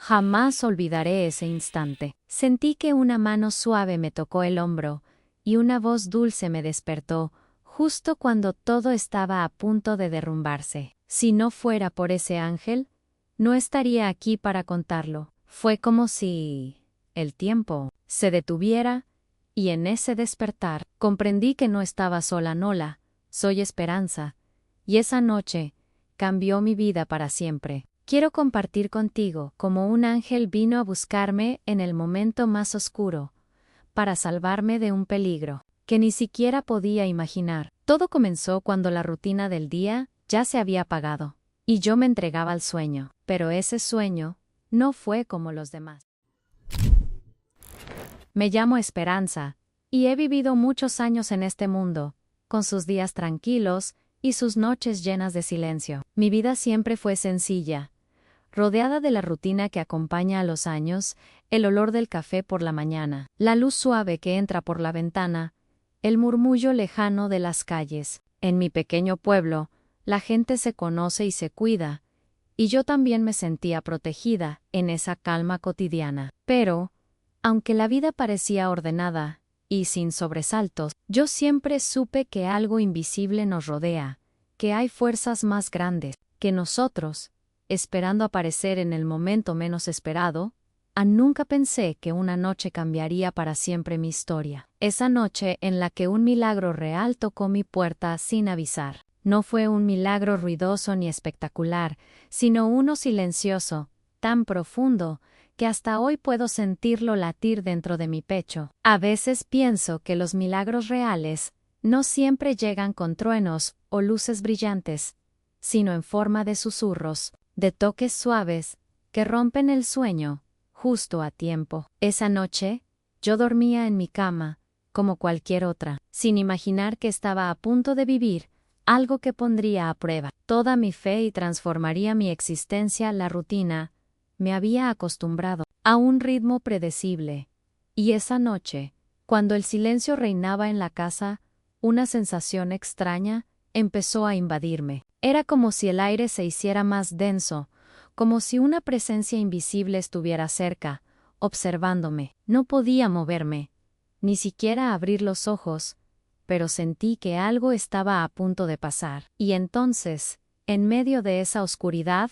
Jamás olvidaré ese instante. Sentí que una mano suave me tocó el hombro, y una voz dulce me despertó, justo cuando todo estaba a punto de derrumbarse. Si no fuera por ese ángel, no estaría aquí para contarlo. Fue como si el tiempo se detuviera, y en ese despertar comprendí que no estaba sola. Nola, soy Esperanza, y esa noche cambió mi vida para siempre. Quiero compartir contigo cómo un ángel vino a buscarme en el momento más oscuro, para salvarme de un peligro que ni siquiera podía imaginar. Todo comenzó cuando la rutina del día ya se había apagado, y yo me entregaba al sueño, pero ese sueño no fue como los demás. Me llamo Esperanza, y he vivido muchos años en este mundo, con sus días tranquilos y sus noches llenas de silencio. Mi vida siempre fue sencilla, rodeada de la rutina que acompaña a los años, el olor del café por la mañana, la luz suave que entra por la ventana, el murmullo lejano de las calles. En mi pequeño pueblo, la gente se conoce y se cuida, y yo también me sentía protegida en esa calma cotidiana. Pero, aunque la vida parecía ordenada y sin sobresaltos, yo siempre supe que algo invisible nos rodea, que hay fuerzas más grandes que nosotros, esperando aparecer en el momento menos esperado. Nunca pensé que una noche cambiaría para siempre mi historia. Esa noche en la que un milagro real tocó mi puerta sin avisar. No fue un milagro ruidoso ni espectacular, sino uno silencioso, tan profundo, que hasta hoy puedo sentirlo latir dentro de mi pecho. A veces pienso que los milagros reales no siempre llegan con truenos o luces brillantes, sino en forma de susurros, de toques suaves, que rompen el sueño, justo a tiempo. Esa noche, yo dormía en mi cama, como cualquier otra, sin imaginar que estaba a punto de vivir algo que pondría a prueba toda mi fe y transformaría mi existencia. La rutina me había acostumbrado a un ritmo predecible, y esa noche, cuando el silencio reinaba en la casa, una sensación extraña empezó a invadirme. Era como si el aire se hiciera más denso, como si una presencia invisible estuviera cerca, observándome. No podía moverme, ni siquiera abrir los ojos, pero sentí que algo estaba a punto de pasar. Y entonces, en medio de esa oscuridad,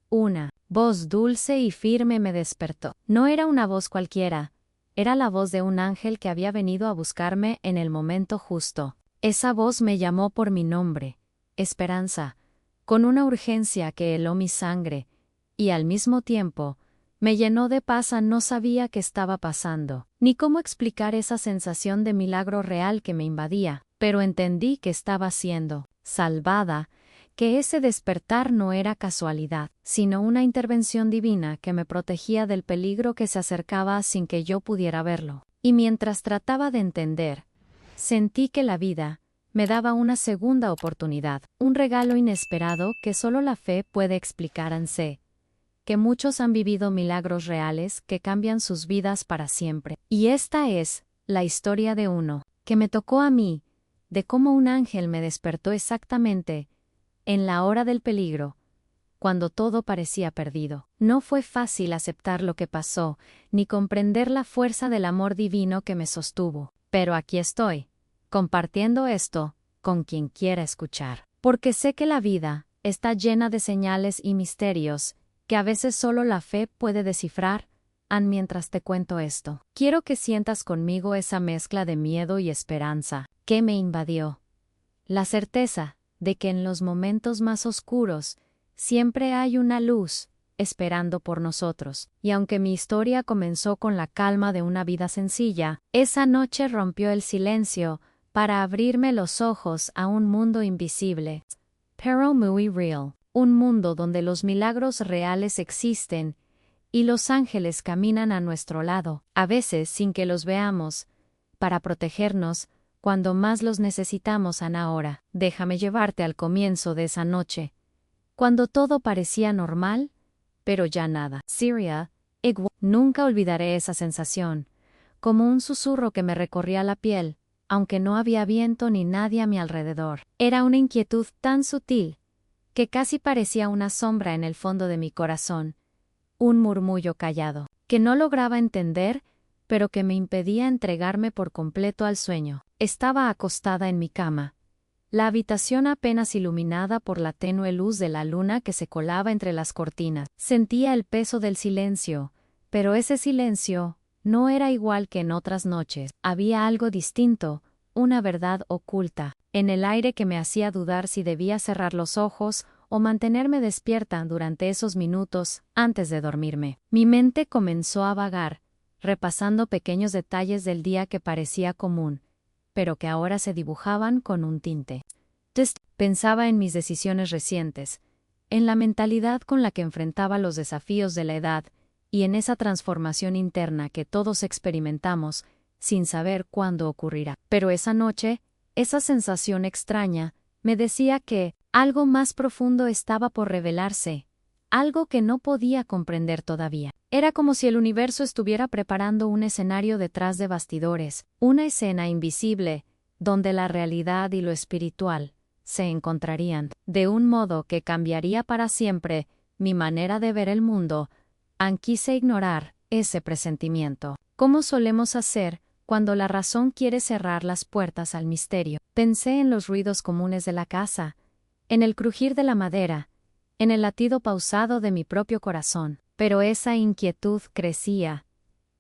una voz dulce y firme me despertó. No era una voz cualquiera, era la voz de un ángel que había venido a buscarme en el momento justo. Esa voz me llamó por mi nombre, Esperanza, con una urgencia que heló mi sangre, y al mismo tiempo, me llenó de paz. No sabía qué estaba pasando, ni cómo explicar esa sensación de milagro real que me invadía, pero entendí que estaba siendo salvada, que ese despertar no era casualidad, sino una intervención divina que me protegía del peligro que se acercaba sin que yo pudiera verlo. Y mientras trataba de entender, sentí que la vida me daba una segunda oportunidad, un regalo inesperado que solo la fe puede explicar. Sé que muchos han vivido milagros reales que cambian sus vidas para siempre. Y esta es la historia de uno que me tocó a mí, de cómo un ángel me despertó exactamente en la hora del peligro, cuando todo parecía perdido. No fue fácil aceptar lo que pasó, ni comprender la fuerza del amor divino que me sostuvo. Pero aquí estoy, compartiendo esto con quien quiera escuchar. Porque sé que la vida está llena de señales y misterios que a veces solo la fe puede descifrar. Mientras te cuento esto, quiero que sientas conmigo esa mezcla de miedo y esperanza que me invadió. La certeza de que en los momentos más oscuros siempre hay una luz esperando por nosotros. Y aunque mi historia comenzó con la calma de una vida sencilla, esa noche rompió el silencio para abrirme los ojos a un mundo invisible, pero muy real. Un mundo donde los milagros reales existen y los ángeles caminan a nuestro lado, a veces sin que los veamos, para protegernos cuando más los necesitamos. Ahora, déjame llevarte al comienzo de esa noche, cuando todo parecía normal, pero ya nada. Syria, nunca olvidaré esa sensación, como un susurro que me recorría la piel, aunque no había viento ni nadie a mi alrededor. Era una inquietud tan sutil que casi parecía una sombra en el fondo de mi corazón, un murmullo callado, que no lograba entender, pero que me impedía entregarme por completo al sueño. Estaba acostada en mi cama, la habitación apenas iluminada por la tenue luz de la luna que se colaba entre las cortinas. Sentía el peso del silencio, pero ese silencio no era igual que en otras noches. Había algo distinto, una verdad oculta, en el aire que me hacía dudar si debía cerrar los ojos o mantenerme despierta durante esos minutos antes de dormirme. Mi mente comenzó a vagar, repasando pequeños detalles del día que parecía común, pero que ahora se dibujaban con un tinte. Pensaba en mis decisiones recientes, en la mentalidad con la que enfrentaba los desafíos de la edad y en esa transformación interna que todos experimentamos sin saber cuándo ocurrirá. Pero esa noche, esa sensación extraña, me decía que algo más profundo estaba por revelarse, algo que no podía comprender todavía. Era como si el universo estuviera preparando un escenario detrás de bastidores, una escena invisible, donde la realidad y lo espiritual se encontrarían, de un modo que cambiaría para siempre mi manera de ver el mundo. Quise ignorar ese presentimiento. ¿Cómo solemos hacer cuando la razón quiere cerrar las puertas al misterio? Pensé en los ruidos comunes de la casa, en el crujir de la madera, en el latido pausado de mi propio corazón. Pero esa inquietud crecía,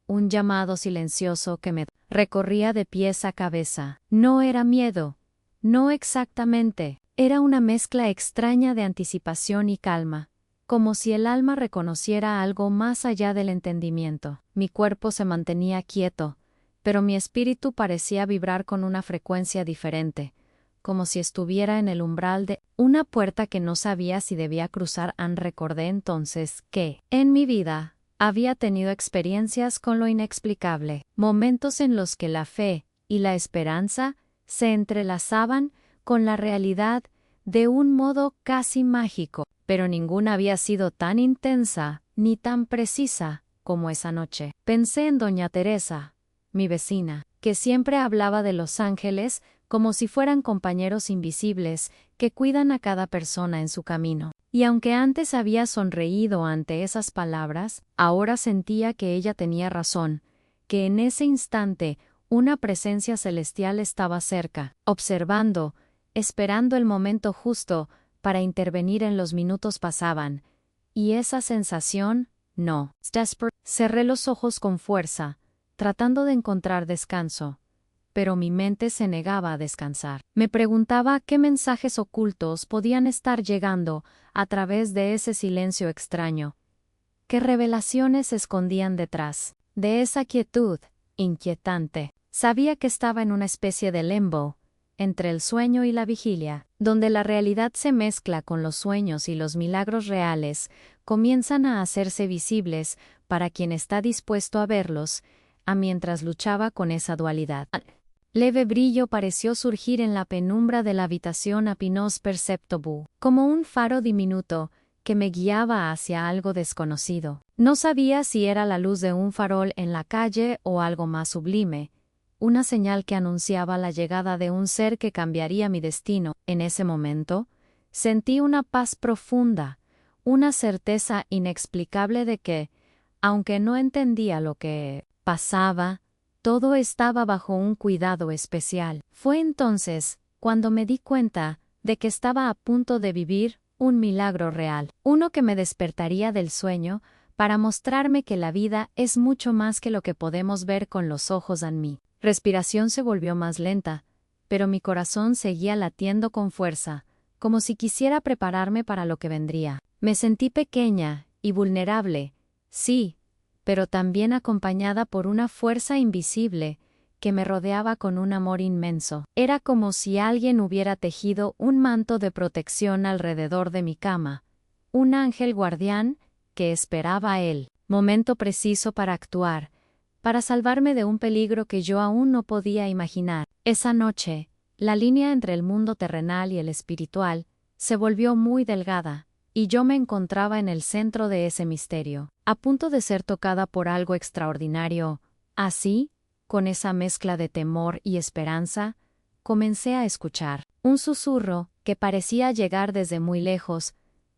un llamado silencioso que me recorría de pies a cabeza. No era miedo, no exactamente, era una mezcla extraña de anticipación y calma, como si el alma reconociera algo más allá del entendimiento. Mi cuerpo se mantenía quieto, pero mi espíritu parecía vibrar con una frecuencia diferente, como si estuviera en el umbral de una puerta que no sabía si debía cruzar. Recordé entonces que, en mi vida, había tenido experiencias con lo inexplicable, momentos en los que la fe y la esperanza se entrelazaban con la realidad de un modo casi mágico, pero ninguna había sido tan intensa ni tan precisa como esa noche. Pensé en doña Teresa, mi vecina, que siempre hablaba de los ángeles como si fueran compañeros invisibles que cuidan a cada persona en su camino. Y aunque antes había sonreído ante esas palabras, ahora sentía que ella tenía razón, que en ese instante una presencia celestial estaba cerca, observando, esperando el momento justo para intervenir. En los minutos pasaban, y esa sensación, no. Cerré los ojos con fuerza, tratando de encontrar descanso, pero mi mente se negaba a descansar. Me preguntaba qué mensajes ocultos podían estar llegando a través de ese silencio extraño, qué revelaciones se escondían detrás de esa quietud inquietante. Sabía que estaba en una especie de limbo, entre el sueño y la vigilia, donde la realidad se mezcla con los sueños y los milagros reales comienzan a hacerse visibles para quien está dispuesto a verlos, mientras luchaba con esa dualidad. Leve brillo pareció surgir en la penumbra de la habitación apenas perceptible, como un faro diminuto que me guiaba hacia algo desconocido. No sabía si era la luz de un farol en la calle o algo más sublime, una señal que anunciaba la llegada de un ser que cambiaría mi destino. En ese momento, sentí una paz profunda, una certeza inexplicable de que, aunque no entendía lo que pasaba, todo estaba bajo un cuidado especial. Fue entonces cuando me di cuenta de que estaba a punto de vivir un milagro real, uno que me despertaría del sueño para mostrarme que la vida es mucho más que lo que podemos ver con los ojos. Mi respiración se volvió más lenta, pero mi corazón seguía latiendo con fuerza, como si quisiera prepararme para lo que vendría. Me sentí pequeña y vulnerable, sí, pero también acompañada por una fuerza invisible que me rodeaba con un amor inmenso. Era como si alguien hubiera tejido un manto de protección alrededor de mi cama, un ángel guardián que esperaba a el momento preciso para actuar, para salvarme de un peligro que yo aún no podía imaginar. Esa noche, la línea entre el mundo terrenal y el espiritual se volvió muy delgada, y yo me encontraba en el centro de ese misterio, a punto de ser tocada por algo extraordinario. Así, con esa mezcla de temor y esperanza, comencé a escuchar un susurro que parecía llegar desde muy lejos,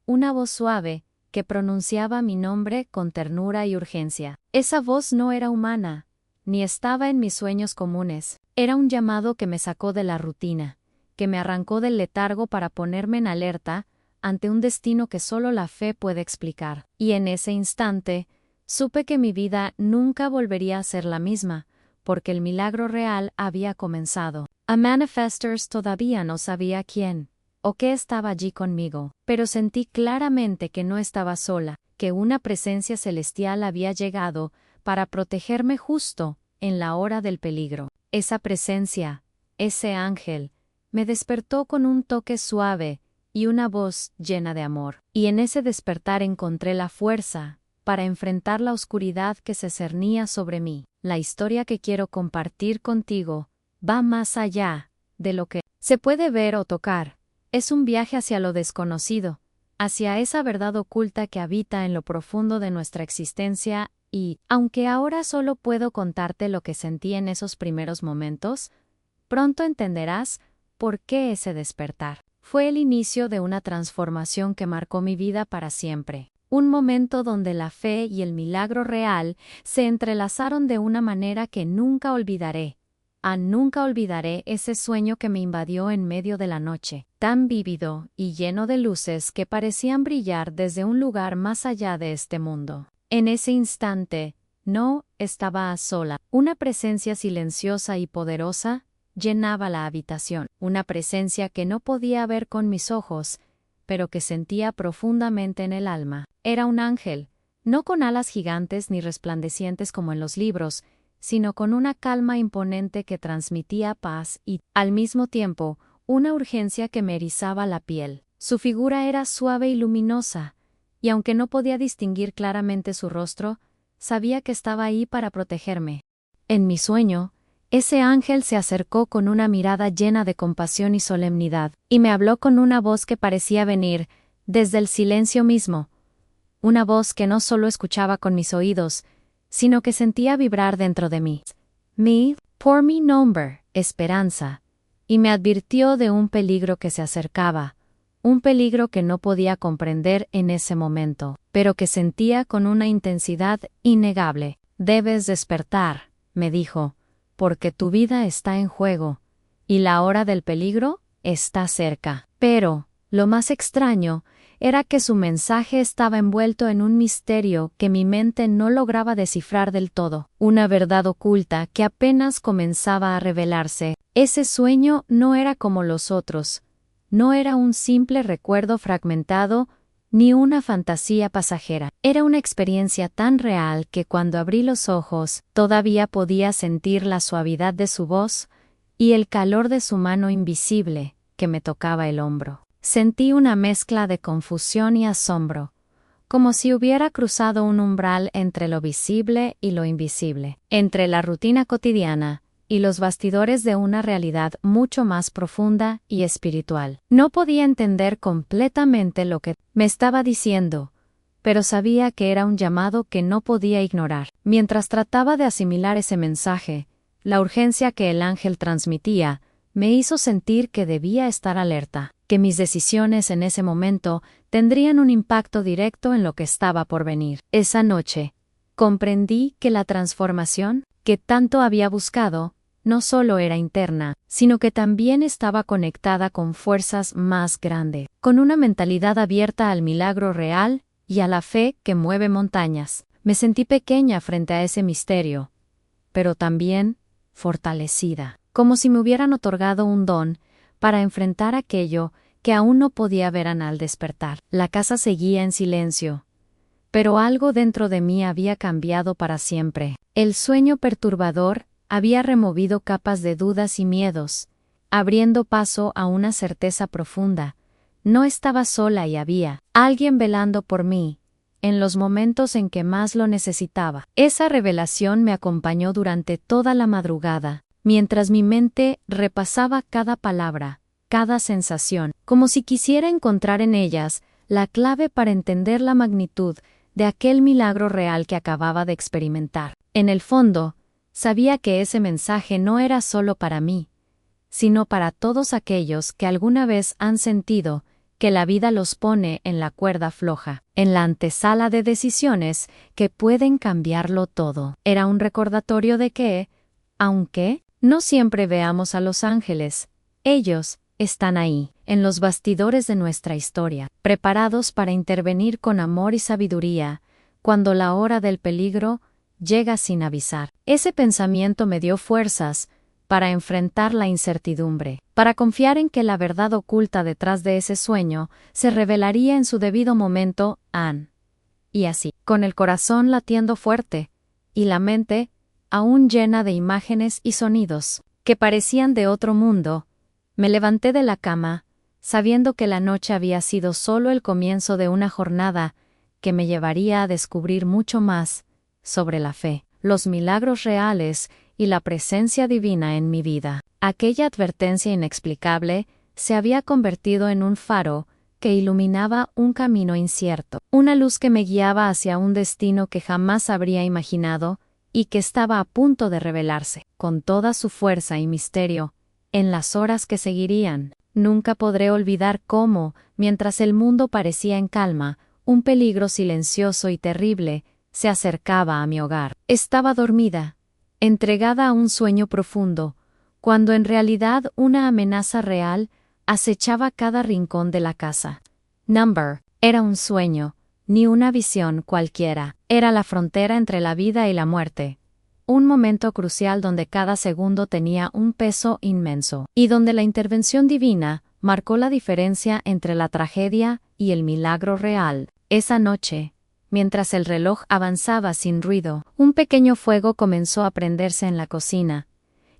una voz suave que pronunciaba mi nombre con ternura y urgencia. Esa voz no era humana, ni estaba en mis sueños comunes. Era un llamado que me sacó de la rutina, que me arrancó del letargo para ponerme en alerta ante un destino que solo la fe puede explicar. Y en ese instante, supe que mi vida nunca volvería a ser la misma, porque el milagro real había comenzado. A Manifestors todavía no sabía quién o qué estaba allí conmigo, pero sentí claramente que no estaba sola, que una presencia celestial había llegado para protegerme justo en la hora del peligro. Esa presencia, ese ángel, me despertó con un toque suave y una voz llena de amor. Y en ese despertar encontré la fuerza para enfrentar la oscuridad que se cernía sobre mí. La historia que quiero compartir contigo va más allá de lo que se puede ver o tocar. Es un viaje hacia lo desconocido, hacia esa verdad oculta que habita en lo profundo de nuestra existencia y, aunque ahora solo puedo contarte lo que sentí en esos primeros momentos, pronto entenderás por qué ese despertar. Fue el inicio de una transformación que marcó mi vida para siempre. Un momento donde la fe y el milagro real se entrelazaron de una manera que nunca olvidaré. Nunca olvidaré ese sueño que me invadió en medio de la noche, tan vívido y lleno de luces que parecían brillar desde un lugar más allá de este mundo. En ese instante, no estaba sola. Una presencia silenciosa y poderosa llenaba la habitación, una presencia que no podía ver con mis ojos, pero que sentía profundamente en el alma. Era un ángel, no con alas gigantes ni resplandecientes como en los libros, sino con una calma imponente que transmitía paz y, al mismo tiempo, una urgencia que me erizaba la piel. Su figura era suave y luminosa, y aunque no podía distinguir claramente su rostro, sabía que estaba ahí para protegerme. En mi sueño, ese ángel se acercó con una mirada llena de compasión y solemnidad, y me habló con una voz que parecía venir desde el silencio mismo, una voz que no solo escuchaba con mis oídos, sino que sentía vibrar dentro de mí. Por mi nombre, Esperanza, y me advirtió de un peligro que se acercaba, un peligro que no podía comprender en ese momento, pero que sentía con una intensidad innegable. Debes despertar, me dijo, porque tu vida está en juego, y la hora del peligro está cerca. Pero, lo más extraño, era que su mensaje estaba envuelto en un misterio que mi mente no lograba descifrar del todo, una verdad oculta que apenas comenzaba a revelarse. Ese sueño no era como los otros, no era un simple recuerdo fragmentado ni una fantasía pasajera. Era una experiencia tan real que cuando abrí los ojos todavía podía sentir la suavidad de su voz y el calor de su mano invisible que me tocaba el hombro. Sentí una mezcla de confusión y asombro, como si hubiera cruzado un umbral entre lo visible y lo invisible, entre la rutina cotidiana y los bastidores de una realidad mucho más profunda y espiritual. No podía entender completamente lo que me estaba diciendo, pero sabía que era un llamado que no podía ignorar. Mientras trataba de asimilar ese mensaje, la urgencia que el ángel transmitía me hizo sentir que debía estar alerta, que mis decisiones en ese momento tendrían un impacto directo en lo que estaba por venir. Esa noche, comprendí que la transformación que tanto había buscado no solo era interna, sino que también estaba conectada con fuerzas más grandes, con una mentalidad abierta al milagro real y a la fe que mueve montañas. Me sentí pequeña frente a ese misterio, pero también fortalecida, como si me hubieran otorgado un don para enfrentar aquello que aún no podía ver al despertar. La casa seguía en silencio, pero algo dentro de mí había cambiado para siempre. El sueño perturbador había removido capas de dudas y miedos, abriendo paso a una certeza profunda. No estaba sola y había alguien velando por mí, en los momentos en que más lo necesitaba. Esa revelación me acompañó durante toda la madrugada, mientras mi mente repasaba cada palabra, cada sensación, como si quisiera encontrar en ellas la clave para entender la magnitud de aquel milagro real que acababa de experimentar. En el fondo, sabía que ese mensaje no era solo para mí, sino para todos aquellos que alguna vez han sentido que la vida los pone en la cuerda floja, en la antesala de decisiones que pueden cambiarlo todo. Era un recordatorio de que, aunque no siempre veamos a los ángeles, ellos están ahí, en los bastidores de nuestra historia, preparados para intervenir con amor y sabiduría, cuando la hora del peligro llega sin avisar. Ese pensamiento me dio fuerzas para enfrentar la incertidumbre, para confiar en que la verdad oculta detrás de ese sueño se revelaría en su debido momento. Y así, con el corazón latiendo fuerte, y la mente aún llena de imágenes y sonidos que parecían de otro mundo, me levanté de la cama, sabiendo que la noche había sido solo el comienzo de una jornada que me llevaría a descubrir mucho más sobre la fe, los milagros reales y la presencia divina en mi vida. Aquella advertencia inexplicable se había convertido en un faro que iluminaba un camino incierto, una luz que me guiaba hacia un destino que jamás habría imaginado y que estaba a punto de revelarse, con toda su fuerza y misterio, en las horas que seguirían. Nunca podré olvidar cómo, mientras el mundo parecía en calma, un peligro silencioso y terrible se acercaba a mi hogar. Estaba dormida, entregada a un sueño profundo, cuando en realidad una amenaza real acechaba cada rincón de la casa. Era un sueño, ni una visión cualquiera. Era la frontera entre la vida y la muerte. Un momento crucial donde cada segundo tenía un peso inmenso, y donde la intervención divina marcó la diferencia entre la tragedia y el milagro real. Esa noche, mientras el reloj avanzaba sin ruido, un pequeño fuego comenzó a prenderse en la cocina,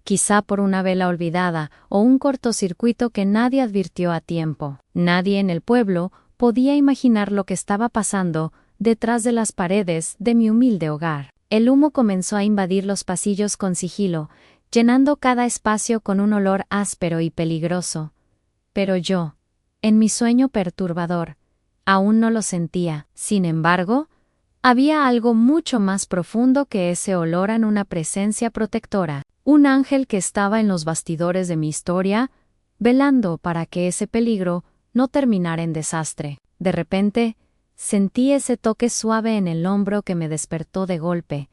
quizá por una vela olvidada o un cortocircuito que nadie advirtió a tiempo. Nadie en el pueblo podía imaginar lo que estaba pasando detrás de las paredes de mi humilde hogar. El humo comenzó a invadir los pasillos con sigilo, llenando cada espacio con un olor áspero y peligroso. Pero yo, en mi sueño perturbador, aún no lo sentía. Sin embargo, había algo mucho más profundo que ese olor en una presencia protectora, un ángel que estaba en los bastidores de mi historia, velando para que ese peligro no terminara en desastre. De repente, sentí ese toque suave en el hombro que me despertó de golpe,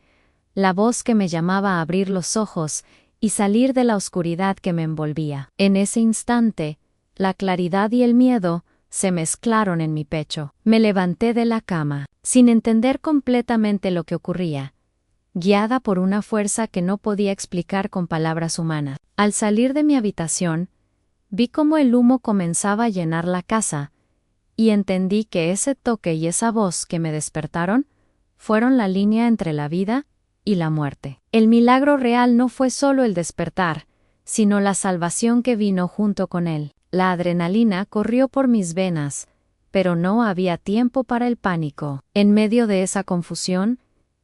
la voz que me llamaba a abrir los ojos y salir de la oscuridad que me envolvía. En ese instante, la claridad y el miedo se mezclaron en mi pecho. Me levanté de la cama, sin entender completamente lo que ocurría, guiada por una fuerza que no podía explicar con palabras humanas. Al salir de mi habitación, vi cómo el humo comenzaba a llenar la casa, y entendí que ese toque y esa voz que me despertaron fueron la línea entre la vida y la muerte. El milagro real no fue solo el despertar, sino la salvación que vino junto con él. La adrenalina corrió por mis venas, pero no había tiempo para el pánico. En medio de esa confusión,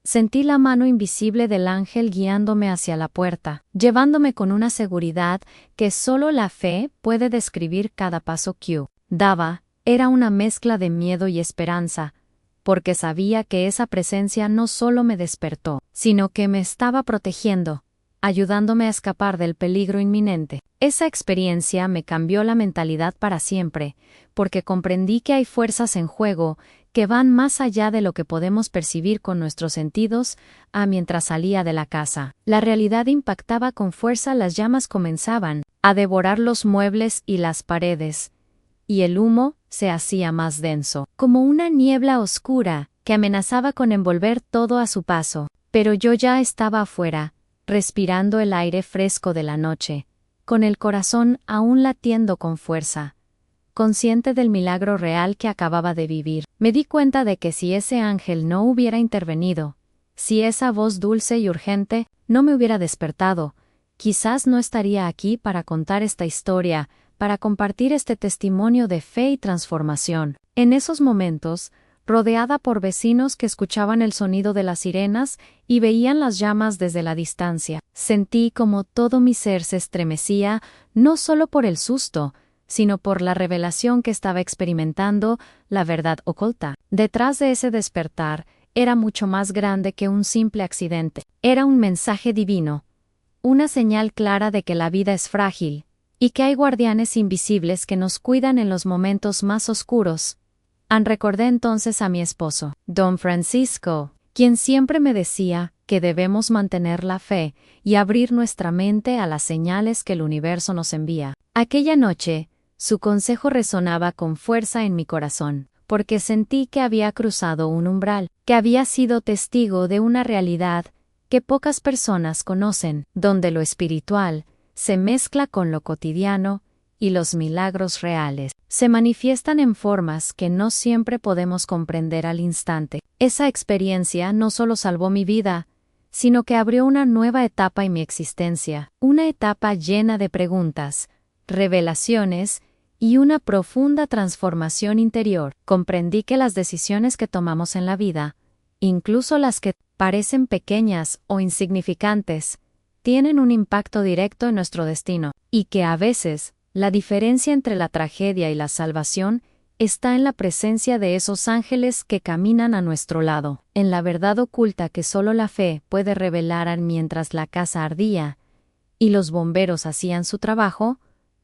sentí la mano invisible del ángel guiándome hacia la puerta, llevándome con una seguridad que solo la fe puede describir. Cada paso que daba era una mezcla de miedo y esperanza, porque sabía que esa presencia no solo me despertó, sino que me estaba protegiendo, ayudándome a escapar del peligro inminente. Esa experiencia me cambió la mentalidad para siempre, porque comprendí que hay fuerzas en juego que van más allá de lo que podemos percibir con nuestros sentidos. Mientras salía de la casa, la realidad impactaba con fuerza. Las llamas comenzaban a devorar los muebles y las paredes, y el humo se hacía más denso, como una niebla oscura que amenazaba con envolver todo a su paso. Pero yo ya estaba afuera, respirando el aire fresco de la noche, con el corazón aún latiendo con fuerza, consciente del milagro real que acababa de vivir. Me di cuenta de que si ese ángel no hubiera intervenido, si esa voz dulce y urgente no me hubiera despertado, quizás no estaría aquí para contar esta historia, para compartir este testimonio de fe y transformación. En esos momentos, rodeada por vecinos que escuchaban el sonido de las sirenas y veían las llamas desde la distancia, sentí como todo mi ser se estremecía, no solo por el susto, sino por la revelación que estaba experimentando, la verdad oculta. Detrás de ese despertar, era mucho más grande que un simple accidente. Era un mensaje divino, una señal clara de que la vida es frágil, y que hay guardianes invisibles que nos cuidan en los momentos más oscuros. Recordé entonces a mi esposo, Don Francisco, quien siempre me decía que debemos mantener la fe y abrir nuestra mente a las señales que el universo nos envía. Aquella noche, su consejo resonaba con fuerza en mi corazón, porque sentí que había cruzado un umbral, que había sido testigo de una realidad que pocas personas conocen, donde lo espiritual se mezcla con lo cotidiano y los milagros reales se manifiestan en formas que no siempre podemos comprender al instante. Esa experiencia no solo salvó mi vida, sino que abrió una nueva etapa en mi existencia, una etapa llena de preguntas, revelaciones y una profunda transformación interior. Comprendí que las decisiones que tomamos en la vida, incluso las que parecen pequeñas o insignificantes, tienen un impacto directo en nuestro destino, y que a veces la diferencia entre la tragedia y la salvación está en la presencia de esos ángeles que caminan a nuestro lado, en la verdad oculta que solo la fe puede revelar. Mientras la casa ardía y los bomberos hacían su trabajo,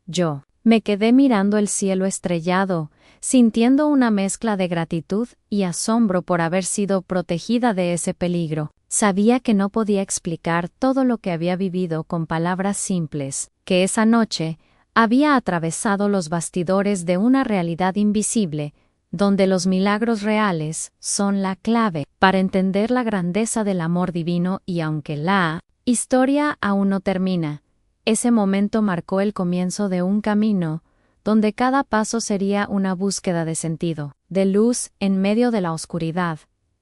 yo me quedé mirando el cielo estrellado, sintiendo una mezcla de gratitud y asombro por haber sido protegida de ese peligro. Sabía que no podía explicar todo lo que había vivido con palabras simples, que esa noche había atravesado los bastidores de una realidad invisible, donde los milagros reales son la clave para entender la grandeza del amor divino. Y aunque la historia aún no termina, ese momento marcó el comienzo de un camino donde cada paso sería una búsqueda de sentido, de luz en medio de la oscuridad,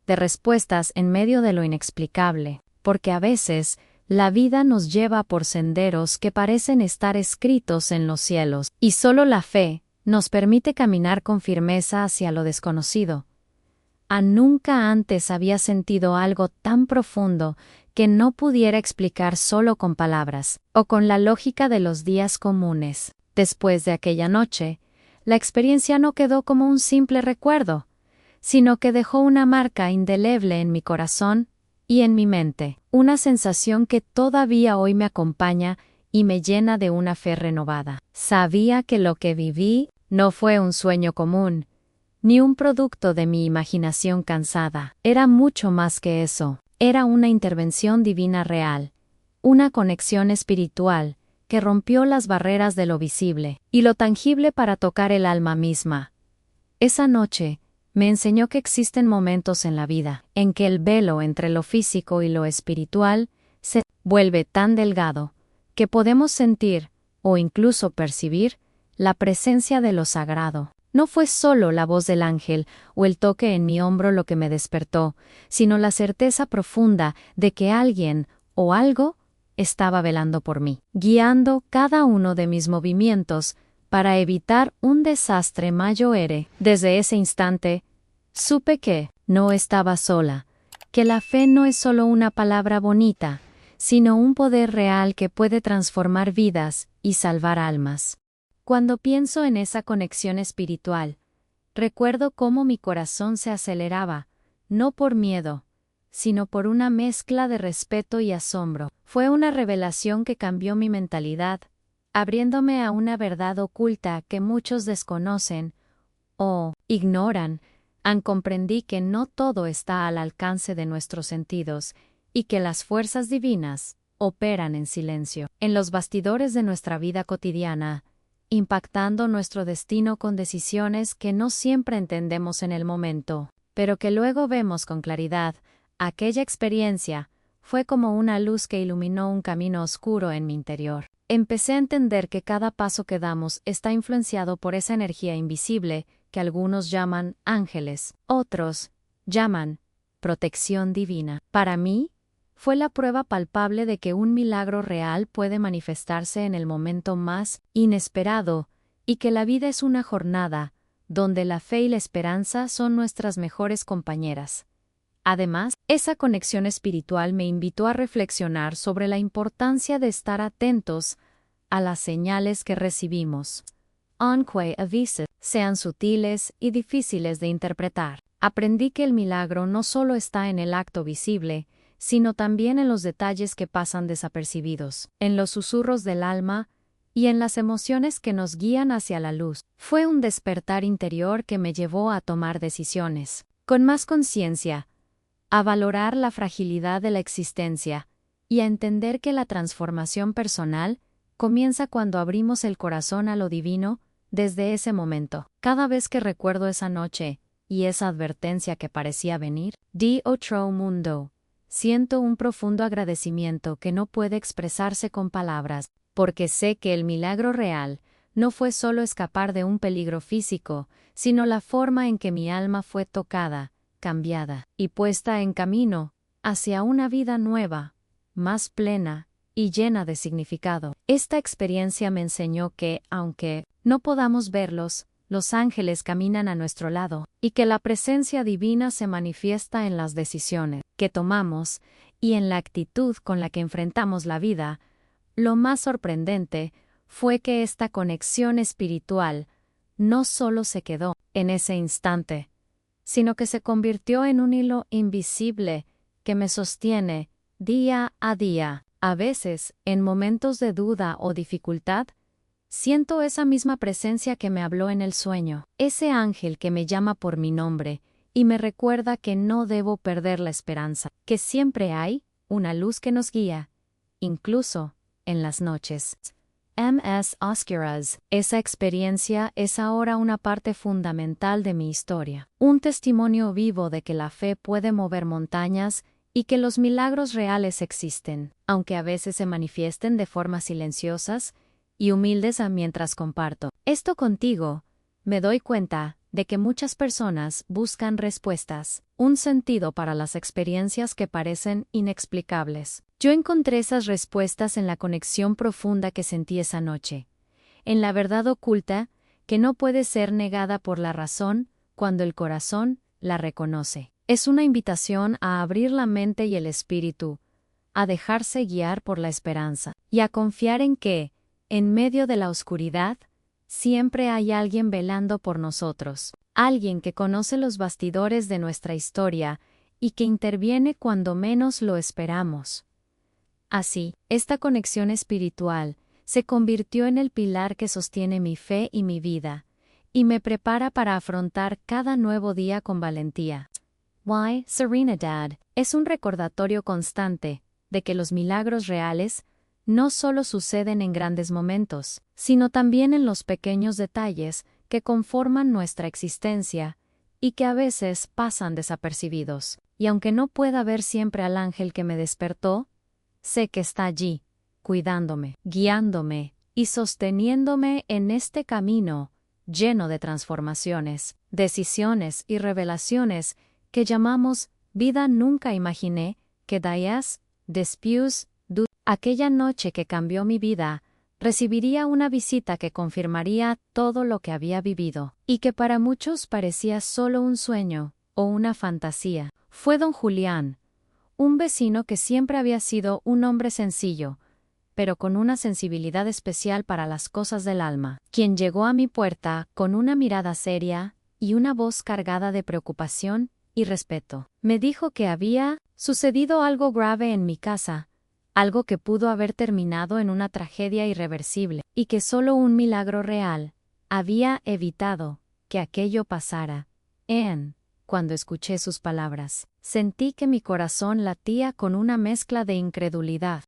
de respuestas en medio de lo inexplicable, porque a veces la vida nos lleva por senderos que parecen estar escritos en los cielos, y solo la fe nos permite caminar con firmeza hacia lo desconocido. Nunca antes había sentido algo tan profundo que no pudiera explicar solo con palabras, o con la lógica de los días comunes. Después de aquella noche, la experiencia no quedó como un simple recuerdo, sino que dejó una marca indeleble en mi corazón y en mi mente, una sensación que todavía hoy me acompaña y me llena de una fe renovada. Sabía que lo que viví no fue un sueño común, ni un producto de mi imaginación cansada. Era mucho más que eso. Era una intervención divina real, una conexión espiritual que rompió las barreras de lo visible y lo tangible para tocar el alma misma. Esa noche me enseñó que existen momentos en la vida en que el velo entre lo físico y lo espiritual se vuelve tan delgado que podemos sentir, o incluso percibir, la presencia de lo sagrado. No fue solo la voz del ángel o el toque en mi hombro lo que me despertó, sino la certeza profunda de que alguien o algo estaba velando por mí, guiando cada uno de mis movimientos para evitar un desastre mayor. Desde ese instante, supe que no estaba sola, que la fe no es solo una palabra bonita, sino un poder real que puede transformar vidas y salvar almas. Cuando pienso en esa conexión espiritual, recuerdo cómo mi corazón se aceleraba, no por miedo, sino por una mezcla de respeto y asombro. Fue una revelación que cambió mi mentalidad, abriéndome a una verdad oculta que muchos desconocen o ignoran. Comprendí que no todo está al alcance de nuestros sentidos y que las fuerzas divinas operan en silencio, en los bastidores de nuestra vida cotidiana, impactando nuestro destino con decisiones que no siempre entendemos en el momento, pero que luego vemos con claridad. Aquella experiencia fue como una luz que iluminó un camino oscuro en mi interior. Empecé a entender que cada paso que damos está influenciado por esa energía invisible que algunos llaman ángeles, otros llaman protección divina. Para mí, fue la prueba palpable de que un milagro real puede manifestarse en el momento más inesperado y que la vida es una jornada donde la fe y la esperanza son nuestras mejores compañeras. Además, esa conexión espiritual me invitó a reflexionar sobre la importancia de estar atentos a las señales que recibimos, aunque a veces sean sutiles y difíciles de interpretar. Aprendí que el milagro no solo está en el acto visible, sino también en los detalles que pasan desapercibidos, en los susurros del alma y en las emociones que nos guían hacia la luz. Fue un despertar interior que me llevó a tomar decisiones con más conciencia, a valorar la fragilidad de la existencia y a entender que la transformación personal comienza cuando abrimos el corazón a lo divino. Desde ese momento, cada vez que recuerdo esa noche y esa advertencia que parecía venir, de otro mundo, siento un profundo agradecimiento que no puede expresarse con palabras, porque sé que el milagro real no fue solo escapar de un peligro físico, sino la forma en que mi alma fue tocada, cambiada y puesta en camino hacia una vida nueva, más plena y llena de significado. Esta experiencia me enseñó que, aunque no podamos verlos, los ángeles caminan a nuestro lado, y que la presencia divina se manifiesta en las decisiones que tomamos y en la actitud con la que enfrentamos la vida. Lo más sorprendente fue que esta conexión espiritual no solo se quedó en ese instante, sino que se convirtió en un hilo invisible que me sostiene día a día. A veces, en momentos de duda o dificultad, siento esa misma presencia que me habló en el sueño, ese ángel que me llama por mi nombre y me recuerda que no debo perder la esperanza, que siempre hay una luz que nos guía, incluso en las noches más oscuras. Esa experiencia es ahora una parte fundamental de mi historia, un testimonio vivo de que la fe puede mover montañas y que los milagros reales existen, aunque a veces se manifiesten de formas silenciosas y humildes. Mientras comparto esto contigo, me doy cuenta de que muchas personas buscan respuestas, un sentido para las experiencias que parecen inexplicables. Yo encontré esas respuestas en la conexión profunda que sentí esa noche, en la verdad oculta que no puede ser negada por la razón cuando el corazón la reconoce. Es una invitación a abrir la mente y el espíritu, a dejarse guiar por la esperanza, y a confiar en que, en medio de la oscuridad, siempre hay alguien velando por nosotros, alguien que conoce los bastidores de nuestra historia y que interviene cuando menos lo esperamos. Así, esta conexión espiritual se convirtió en el pilar que sostiene mi fe y mi vida, y me prepara para afrontar cada nuevo día con valentía. Why, Serenidad es un recordatorio constante de que los milagros reales no solo suceden en grandes momentos, sino también en los pequeños detalles que conforman nuestra existencia y que a veces pasan desapercibidos. Y aunque no pueda ver siempre al ángel que me despertó, sé que está allí, cuidándome, guiándome y sosteniéndome en este camino lleno de transformaciones, decisiones y revelaciones que llamamos vida. Nunca imaginé que después de aquella noche que cambió mi vida, recibiría una visita que confirmaría todo lo que había vivido, y que para muchos parecía solo un sueño o una fantasía. Fue don Julián, un vecino que siempre había sido un hombre sencillo, pero con una sensibilidad especial para las cosas del alma, quien llegó a mi puerta con una mirada seria y una voz cargada de preocupación y respeto. Me dijo que había sucedido algo grave en mi casa, algo que pudo haber terminado en una tragedia irreversible, y que solo un milagro real había evitado que aquello pasara. Cuando escuché sus palabras, sentí que mi corazón latía con una mezcla de incredulidad.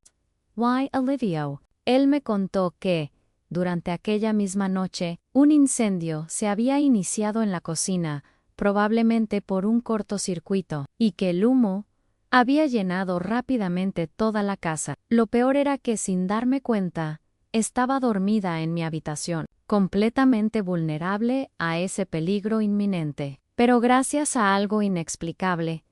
Why, Olivia, él me contó que, durante aquella misma noche, un incendio se había iniciado en la cocina, probablemente por un cortocircuito, y que el humo había llenado rápidamente toda la casa. Lo peor era que, sin darme cuenta, estaba dormida en mi habitación, completamente vulnerable a ese peligro inminente. Pero gracias a algo inexplicable,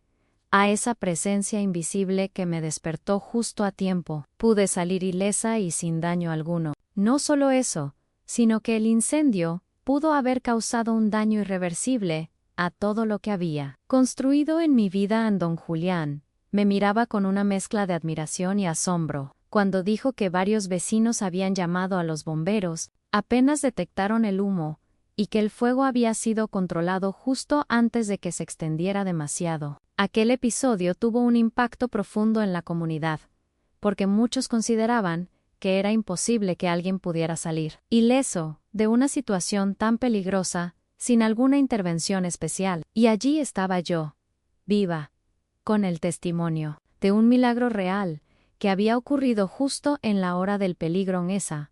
a esa presencia invisible que me despertó justo a tiempo, pude salir ilesa y sin daño alguno. No solo eso, sino que el incendio pudo haber causado un daño irreversible a todo lo que había construido en mi vida. Don Julián me miraba con una mezcla de admiración y asombro. Cuando dijo que varios vecinos habían llamado a los bomberos, apenas detectaron el humo, y que el fuego había sido controlado justo antes de que se extendiera demasiado. Aquel episodio tuvo un impacto profundo en la comunidad, porque muchos consideraban que era imposible que alguien pudiera salir ileso de una situación tan peligrosa sin alguna intervención especial. Y allí estaba yo, viva, con el testimonio de un milagro real que había ocurrido justo en la hora del peligro. En esa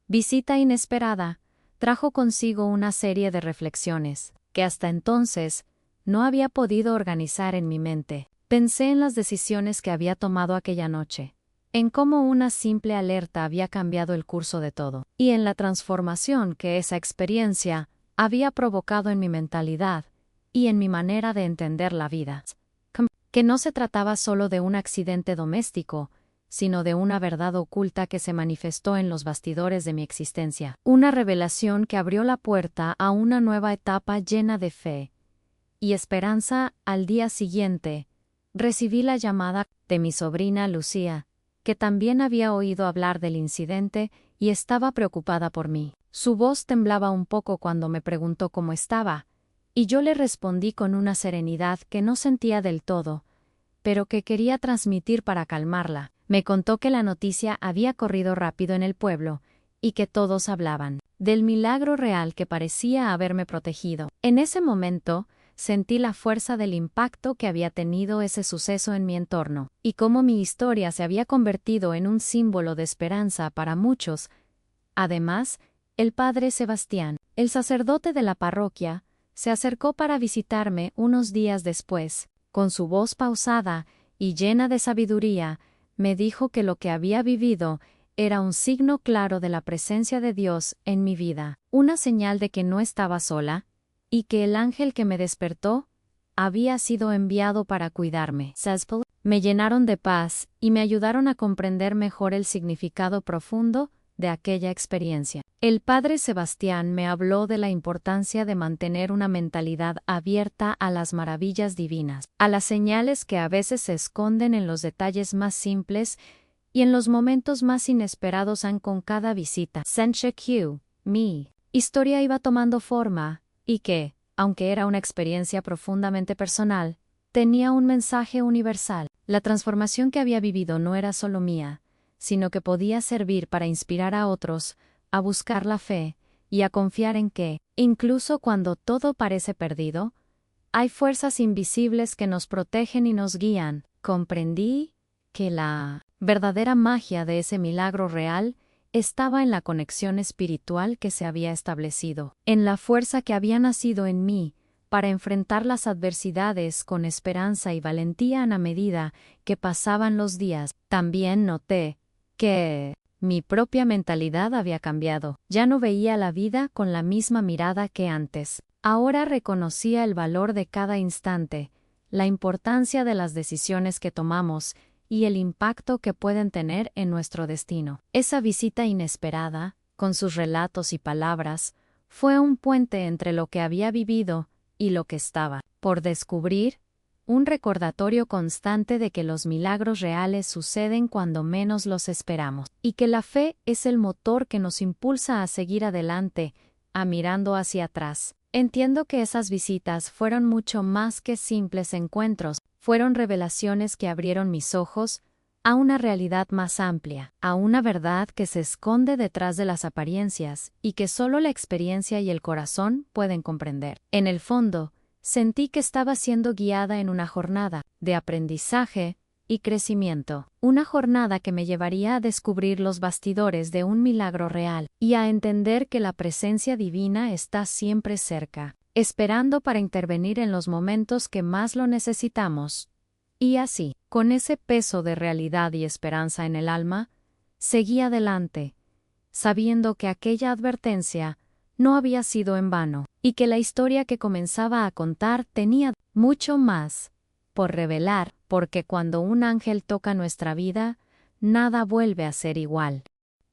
visita inesperada trajo consigo una serie de reflexiones que hasta entonces no había podido organizar en mi mente. Pensé en las decisiones que había tomado aquella noche, en cómo una simple alerta había cambiado el curso de todo, y en la transformación que esa experiencia había provocado en mi mentalidad y en mi manera de entender la vida. Que no se trataba solo de un accidente doméstico, sino de una verdad oculta que se manifestó en los bastidores de mi existencia. Una revelación que abrió la puerta a una nueva etapa llena de fe y esperanza. Al día siguiente, recibí la llamada de mi sobrina Lucía, que también había oído hablar del incidente y estaba preocupada por mí. Su voz temblaba un poco cuando me preguntó cómo estaba, y yo le respondí con una serenidad que no sentía del todo, pero que quería transmitir para calmarla. Me contó que la noticia había corrido rápido en el pueblo, y que todos hablaban del milagro real que parecía haberme protegido. En ese momento, sentí la fuerza del impacto que había tenido ese suceso en mi entorno, y cómo mi historia se había convertido en un símbolo de esperanza para muchos. Además, el padre Sebastián, el sacerdote de la parroquia, se acercó para visitarme unos días después. Con su voz pausada y llena de sabiduría, me dijo que lo que había vivido era un signo claro de la presencia de Dios en mi vida, una señal de que no estaba sola, y que el ángel que me despertó había sido enviado para cuidarme. Me llenaron de paz y me ayudaron a comprender mejor el significado profundo de aquella experiencia. El padre Sebastián me habló de la importancia de mantener una mentalidad abierta a las maravillas divinas, a las señales que a veces se esconden en los detalles más simples y en los momentos más inesperados. Con cada visita, mi historia iba tomando forma, y que, aunque era una experiencia profundamente personal, tenía un mensaje universal. La transformación que había vivido no era solo mía, sino que podía servir para inspirar a otros a buscar la fe y a confiar en que, incluso cuando todo parece perdido, hay fuerzas invisibles que nos protegen y nos guían. Comprendí que la verdadera magia de ese milagro real estaba en la conexión espiritual que se había establecido, en la fuerza que había nacido en mí para enfrentar las adversidades con esperanza y valentía. A medida que pasaban los días, también noté que mi propia mentalidad había cambiado. Ya no veía la vida con la misma mirada que antes. Ahora reconocía el valor de cada instante, la importancia de las decisiones que tomamos y el impacto que pueden tener en nuestro destino. Esa visita inesperada, con sus relatos y palabras, fue un puente entre lo que había vivido y lo que estaba por descubrir, un recordatorio constante de que los milagros reales suceden cuando menos los esperamos, y que la fe es el motor que nos impulsa a seguir adelante, a mirando hacia atrás. Entiendo que esas visitas fueron mucho más que simples encuentros, fueron revelaciones que abrieron mis ojos a una realidad más amplia, a una verdad que se esconde detrás de las apariencias y que solo la experiencia y el corazón pueden comprender. En el fondo, sentí que estaba siendo guiada en una jornada de aprendizaje y crecimiento, una jornada que me llevaría a descubrir los bastidores de un milagro real y a entender que la presencia divina está siempre cerca, esperando para intervenir en los momentos que más lo necesitamos. Y así, con ese peso de realidad y esperanza en el alma, seguí adelante, sabiendo que aquella advertencia no había sido en vano, y que la historia que comenzaba a contar tenía mucho más por revelar, porque cuando un ángel toca nuestra vida, nada vuelve a ser igual.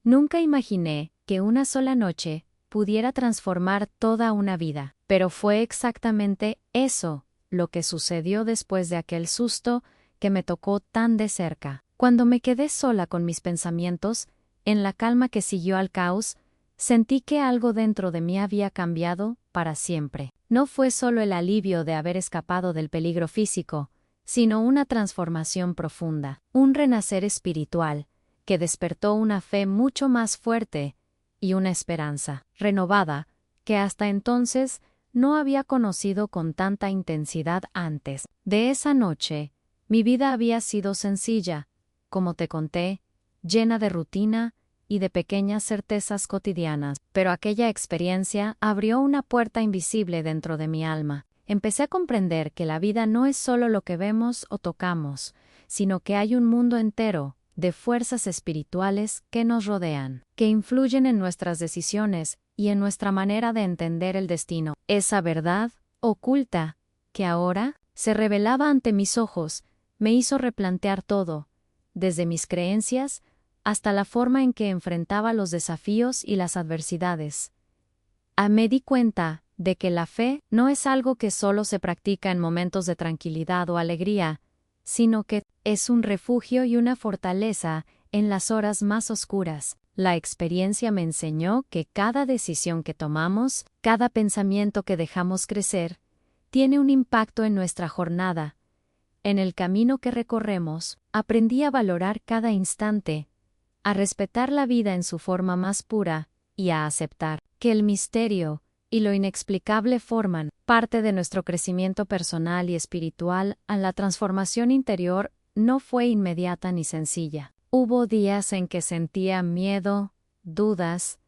Nunca imaginé que una sola noche pudiera transformar toda una vida, pero fue exactamente eso lo que sucedió después de aquel susto que me tocó tan de cerca. Cuando me quedé sola con mis pensamientos, en la calma que siguió al caos, sentí que algo dentro de mí había cambiado para siempre. No fue solo el alivio de haber escapado del peligro físico, sino una transformación profunda, un renacer espiritual, que despertó una fe mucho más fuerte y una esperanza renovada que hasta entonces no había conocido con tanta intensidad antes. De esa noche, mi vida había sido sencilla, como te conté, llena de rutina y de pequeñas certezas cotidianas, pero aquella experiencia abrió una puerta invisible dentro de mi alma. Empecé a comprender que la vida no es solo lo que vemos o tocamos, sino que hay un mundo entero de fuerzas espirituales que nos rodean, que influyen en nuestras decisiones y en nuestra manera de entender el destino. Esa verdad oculta, que ahora se revelaba ante mis ojos, me hizo replantear todo, desde mis creencias hasta la forma en que enfrentaba los desafíos y las adversidades. Me di cuenta de que la fe no es algo que solo se practica en momentos de tranquilidad o alegría, sino que es un refugio y una fortaleza en las horas más oscuras. La experiencia me enseñó que cada decisión que tomamos, cada pensamiento que dejamos crecer, tiene un impacto en nuestra jornada. En el camino que recorremos, aprendí a valorar cada instante, a respetar la vida en su forma más pura y a aceptar que el misterio y lo inexplicable forman parte de nuestro crecimiento personal y espiritual. La transformación interior no fue inmediata ni sencilla. Hubo días en que sentía miedo, dudas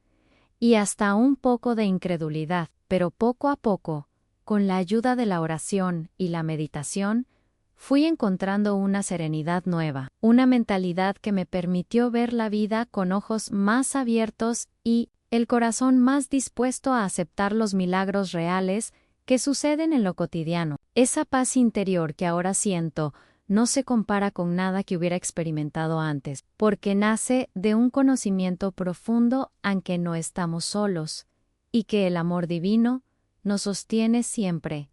y hasta un poco de incredulidad, pero poco a poco, con la ayuda de la oración y la meditación, fui encontrando una serenidad nueva, una mentalidad que me permitió ver la vida con ojos más abiertos y el corazón más dispuesto a aceptar los milagros reales que suceden en lo cotidiano. Esa paz interior que ahora siento no se compara con nada que hubiera experimentado antes, porque nace de un conocimiento profundo en que no estamos solos, y que el amor divino nos sostiene siempre.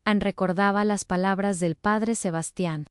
Recordaba las palabras del Padre Sebastián.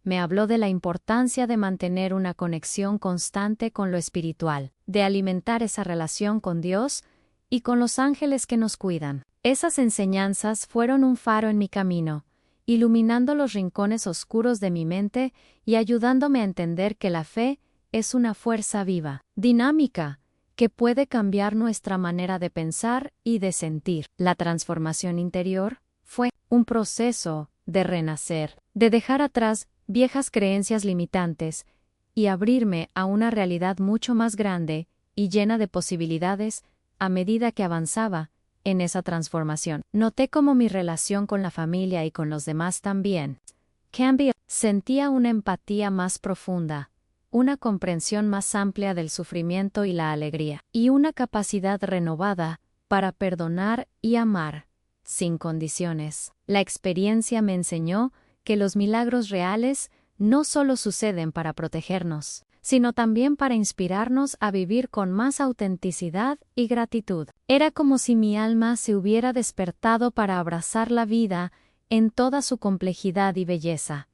Me habló de la importancia de mantener una conexión constante con lo espiritual, de alimentar esa relación con Dios y con los ángeles que nos cuidan. Esas enseñanzas fueron un faro en mi camino, iluminando los rincones oscuros de mi mente y ayudándome a entender que la fe es una fuerza viva, dinámica, que puede cambiar nuestra manera de pensar y de sentir. La transformación interior fue un proceso de renacer, de dejar atrás viejas creencias limitantes y abrirme a una realidad mucho más grande y llena de posibilidades a medida que avanzaba en esa transformación. Noté cómo mi relación con la familia y con los demás también cambió. Sentía una empatía más profunda, una comprensión más amplia del sufrimiento y la alegría, y una capacidad renovada para perdonar y amar, sin condiciones. La experiencia me enseñó que los milagros reales no solo suceden para protegernos, sino también para inspirarnos a vivir con más autenticidad y gratitud. Era como si mi alma se hubiera despertado para abrazar la vida en toda su complejidad y belleza.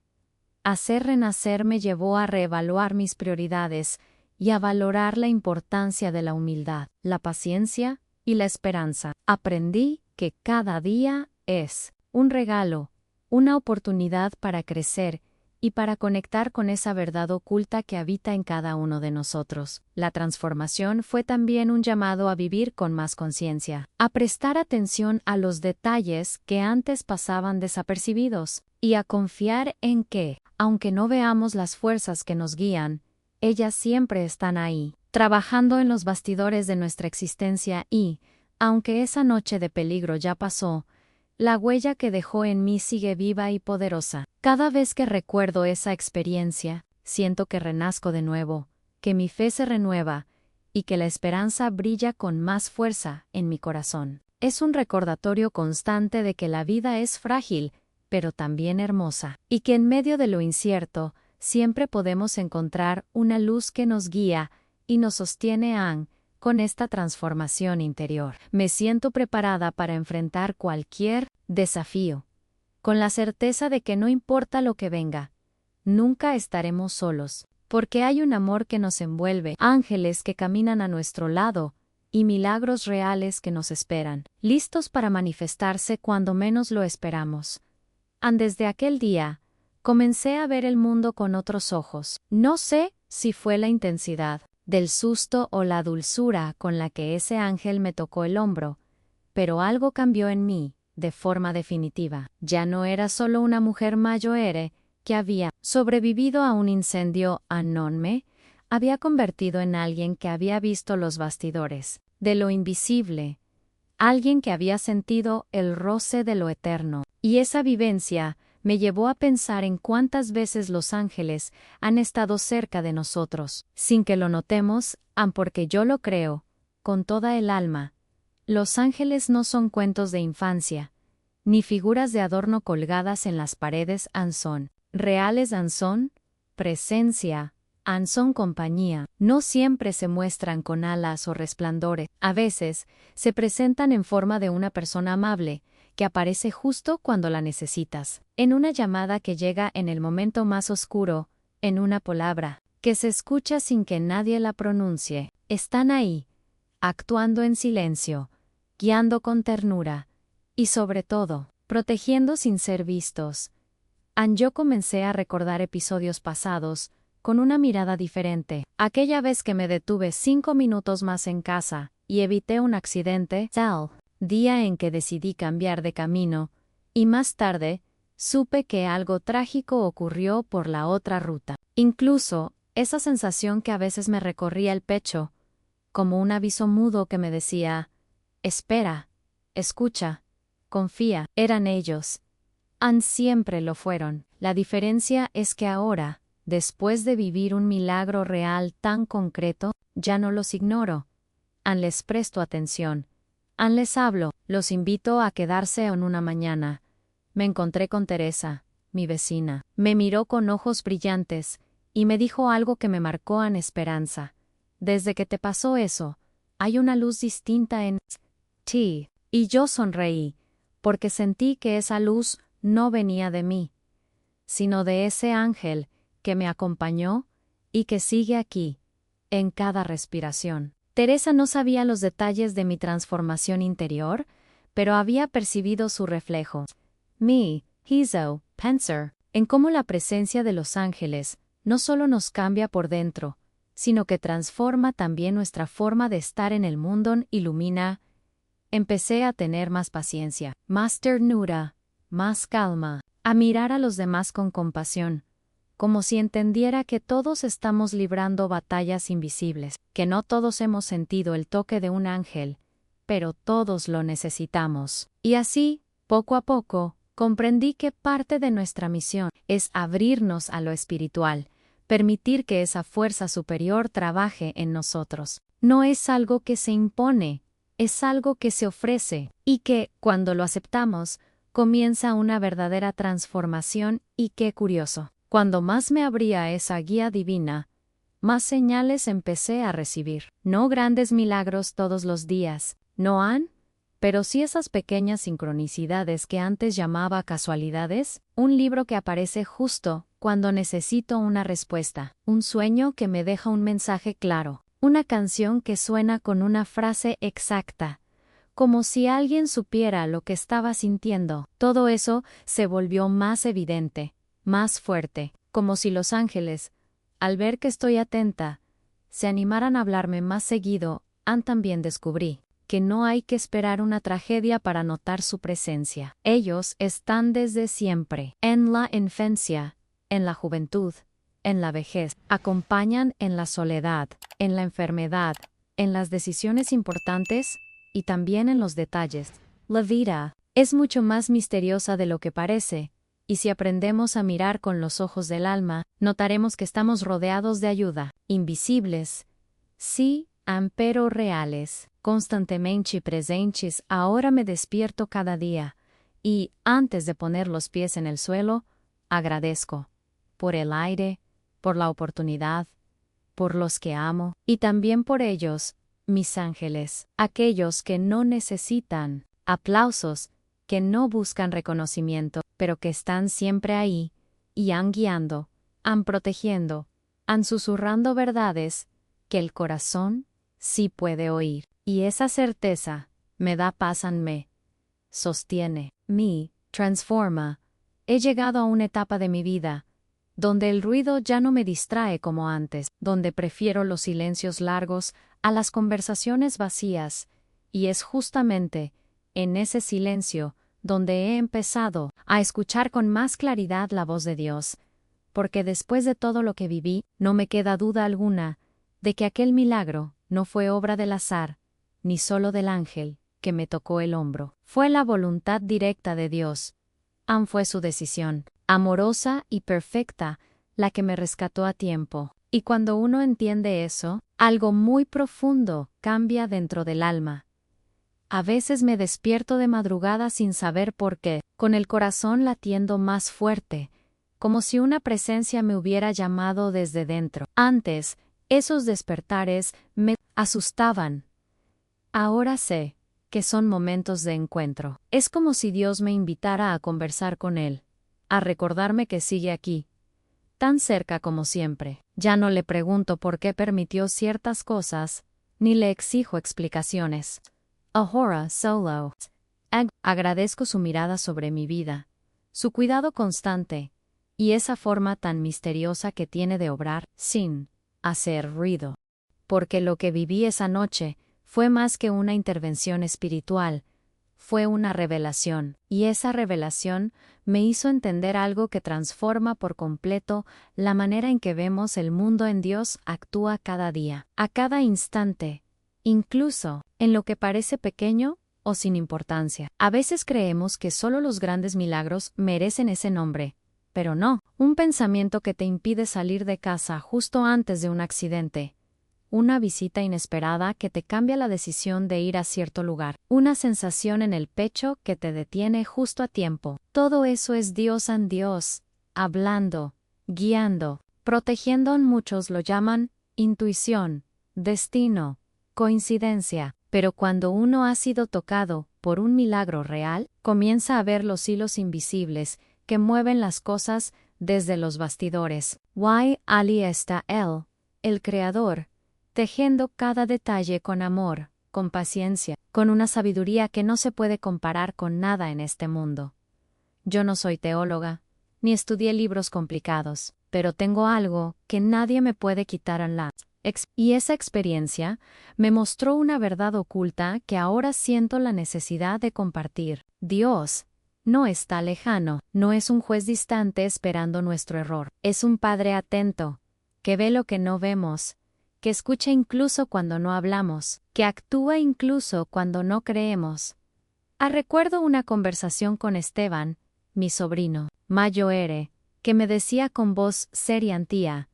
Hacer renacer me llevó a reevaluar mis prioridades y a valorar la importancia de la humildad, la paciencia y la esperanza. Aprendí que cada día es un regalo, una oportunidad para crecer y para conectar con esa verdad oculta que habita en cada uno de nosotros. La transformación fue también un llamado a vivir con más conciencia, a prestar atención a los detalles que antes pasaban desapercibidos, y a confiar en que, aunque no veamos las fuerzas que nos guían, ellas siempre están ahí, trabajando en los bastidores de nuestra existencia y, aunque esa noche de peligro ya pasó, la huella que dejó en mí sigue viva y poderosa. Cada vez que recuerdo esa experiencia, siento que renazco de nuevo, que mi fe se renueva y que la esperanza brilla con más fuerza en mi corazón. Es un recordatorio constante de que la vida es frágil, pero también hermosa, y que en medio de lo incierto, siempre podemos encontrar una luz que nos guía y nos sostiene con esta transformación interior. Me siento preparada para enfrentar cualquier desafío, con la certeza de que no importa lo que venga, nunca estaremos solos, porque hay un amor que nos envuelve, ángeles que caminan a nuestro lado, y milagros reales que nos esperan, listos para manifestarse cuando menos lo esperamos. Desde aquel día, comencé a ver el mundo con otros ojos. No sé si fue la intensidad del susto o la dulzura con la que ese ángel me tocó el hombro, pero algo cambió en mí, de forma definitiva. Ya no era solo una mujer mayor que había sobrevivido a un incendio anónime, había convertido en alguien que había visto los bastidores de lo invisible, alguien que había sentido el roce de lo eterno. Y esa vivencia me llevó a pensar en cuántas veces los ángeles han estado cerca de nosotros, sin que lo notemos, porque yo lo creo, con toda el alma. Los ángeles no son cuentos de infancia, ni figuras de adorno colgadas en las paredes, son reales, son presencia, son compañía. No siempre se muestran con alas o resplandores, a veces se presentan en forma de una persona amable, que aparece justo cuando la necesitas, en una llamada que llega en el momento más oscuro, en una palabra que se escucha sin que nadie la pronuncie. Están ahí, actuando en silencio, guiando con ternura, y sobre todo, protegiendo sin ser vistos. Yo comencé a recordar episodios pasados, con una mirada diferente. Aquella vez que me detuve 5 minutos más en casa, y evité un accidente, tal día en que decidí cambiar de camino, y más tarde, supe que algo trágico ocurrió por la otra ruta. Incluso, esa sensación que a veces me recorría el pecho, como un aviso mudo que me decía, espera, escucha, confía, eran ellos. Siempre lo fueron. La diferencia es que ahora, después de vivir un milagro real tan concreto, ya no los ignoro. Les presto atención. Les hablo, los invito a quedarse en una mañana. Me encontré con Teresa, mi vecina. Me miró con ojos brillantes, y me dijo algo que me marcó en esperanza. Desde que te pasó eso, hay una luz distinta en ti. Y yo sonreí, porque sentí que esa luz no venía de mí, sino de ese ángel que me acompañó y que sigue aquí, en cada respiración. Teresa no sabía los detalles de mi transformación interior, pero había percibido su reflejo. Pensar en cómo la presencia de los ángeles no solo nos cambia por dentro, sino que transforma también nuestra forma de estar en el mundo, ilumina. Empecé a tener más paciencia, más ternura, más calma, a mirar a los demás con compasión, como si entendiera que todos estamos librando batallas invisibles, que no todos hemos sentido el toque de un ángel, pero todos lo necesitamos. Y así, poco a poco, comprendí que parte de nuestra misión es abrirnos a lo espiritual, permitir que esa fuerza superior trabaje en nosotros. No es algo que se impone, es algo que se ofrece, y que, cuando lo aceptamos, comienza una verdadera transformación. Y qué curioso. Cuando más me abría a esa guía divina, más señales empecé a recibir. No grandes milagros todos los días, pero sí esas pequeñas sincronicidades que antes llamaba casualidades, un libro que aparece justo cuando necesito una respuesta, un sueño que me deja un mensaje claro, una canción que suena con una frase exacta, como si alguien supiera lo que estaba sintiendo. Todo eso se volvió más evidente, más fuerte, como si los ángeles, al ver que estoy atenta, se animaran a hablarme más seguido. También descubrí que no hay que esperar una tragedia para notar su presencia. Ellos están desde siempre, en la infancia, en la juventud, en la vejez, acompañan en la soledad, en la enfermedad, en las decisiones importantes y también en los detalles. La vida es mucho más misteriosa de lo que parece, y si aprendemos a mirar con los ojos del alma, notaremos que estamos rodeados de ayuda, invisibles, sí, pero reales, constantemente presentes. Ahora me despierto cada día, y, antes de poner los pies en el suelo, agradezco por el aire, por la oportunidad, por los que amo, y también por ellos, mis ángeles, aquellos que no necesitan aplausos, que no buscan reconocimiento, pero que están siempre ahí, y guiando, protegiendo, susurrando verdades que el corazón sí puede oír. Y esa certeza me da paz, me sostiene, me transforma. He llegado a una etapa de mi vida donde el ruido ya no me distrae como antes, donde prefiero los silencios largos a las conversaciones vacías, y es justamente en ese silencio donde he empezado a escuchar con más claridad la voz de Dios, porque después de todo lo que viví, no me queda duda alguna de que aquel milagro no fue obra del azar, ni solo del ángel que me tocó el hombro. Fue la voluntad directa de Dios. Fue su decisión, amorosa y perfecta, la que me rescató a tiempo. Y cuando uno entiende eso, algo muy profundo cambia dentro del alma. A veces me despierto de madrugada sin saber por qué, con el corazón latiendo más fuerte, como si una presencia me hubiera llamado desde dentro. Antes, esos despertares me asustaban. Ahora sé que son momentos de encuentro. Es como si Dios me invitara a conversar con Él, a recordarme que sigue aquí, tan cerca como siempre. Ya no le pregunto por qué permitió ciertas cosas, ni le exijo explicaciones. Ahora solo agradezco su mirada sobre mi vida, su cuidado constante, y esa forma tan misteriosa que tiene de obrar sin hacer ruido. Porque lo que viví esa noche fue más que una intervención espiritual, fue una revelación, y esa revelación me hizo entender algo que transforma por completo la manera en que vemos el mundo. En Dios actúa cada día, a cada instante, incluso en lo que parece pequeño o sin importancia. A veces creemos que solo los grandes milagros merecen ese nombre, pero no. Un pensamiento que te impide salir de casa justo antes de un accidente, una visita inesperada que te cambia la decisión de ir a cierto lugar, una sensación en el pecho que te detiene justo a tiempo. Todo eso es Dios en Dios, hablando, guiando, protegiendo. Muchos lo llaman intuición, destino, coincidencia, pero cuando uno ha sido tocado por un milagro real, comienza a ver los hilos invisibles que mueven las cosas desde los bastidores. Ali está Él, el Creador, tejiendo cada detalle con amor, con paciencia, con una sabiduría que no se puede comparar con nada en este mundo. Yo no soy teóloga, ni estudié libros complicados, pero tengo algo que nadie me puede quitar y esa experiencia me mostró una verdad oculta que ahora siento la necesidad de compartir. Dios no está lejano, no es un juez distante esperando nuestro error. Es un Padre atento, que ve lo que no vemos, que escucha incluso cuando no hablamos, que actúa incluso cuando no creemos. Recuerdo una conversación con Esteban, mi sobrino, mayor, que me decía con voz seria: tía,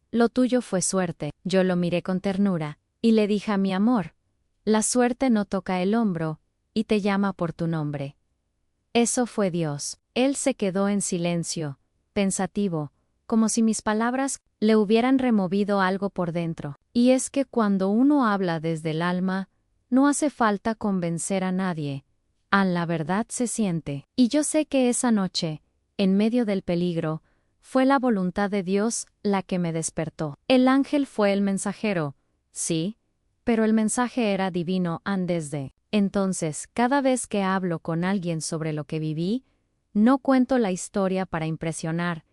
lo tuyo fue suerte. Yo lo miré con ternura, y le dije: mi amor, la suerte no toca el hombro, y te llama por tu nombre. Eso fue Dios. Él se quedó en silencio, pensativo, como si mis palabras le hubieran removido algo por dentro. Y es que cuando uno habla desde el alma, no hace falta convencer a nadie. La verdad se siente. Y yo sé que esa noche, en medio del peligro, fue la voluntad de Dios la que me despertó. El ángel fue el mensajero, sí, pero el mensaje era divino antes de. Entonces, cada vez que hablo con alguien sobre lo que viví, no cuento la historia para impresionar,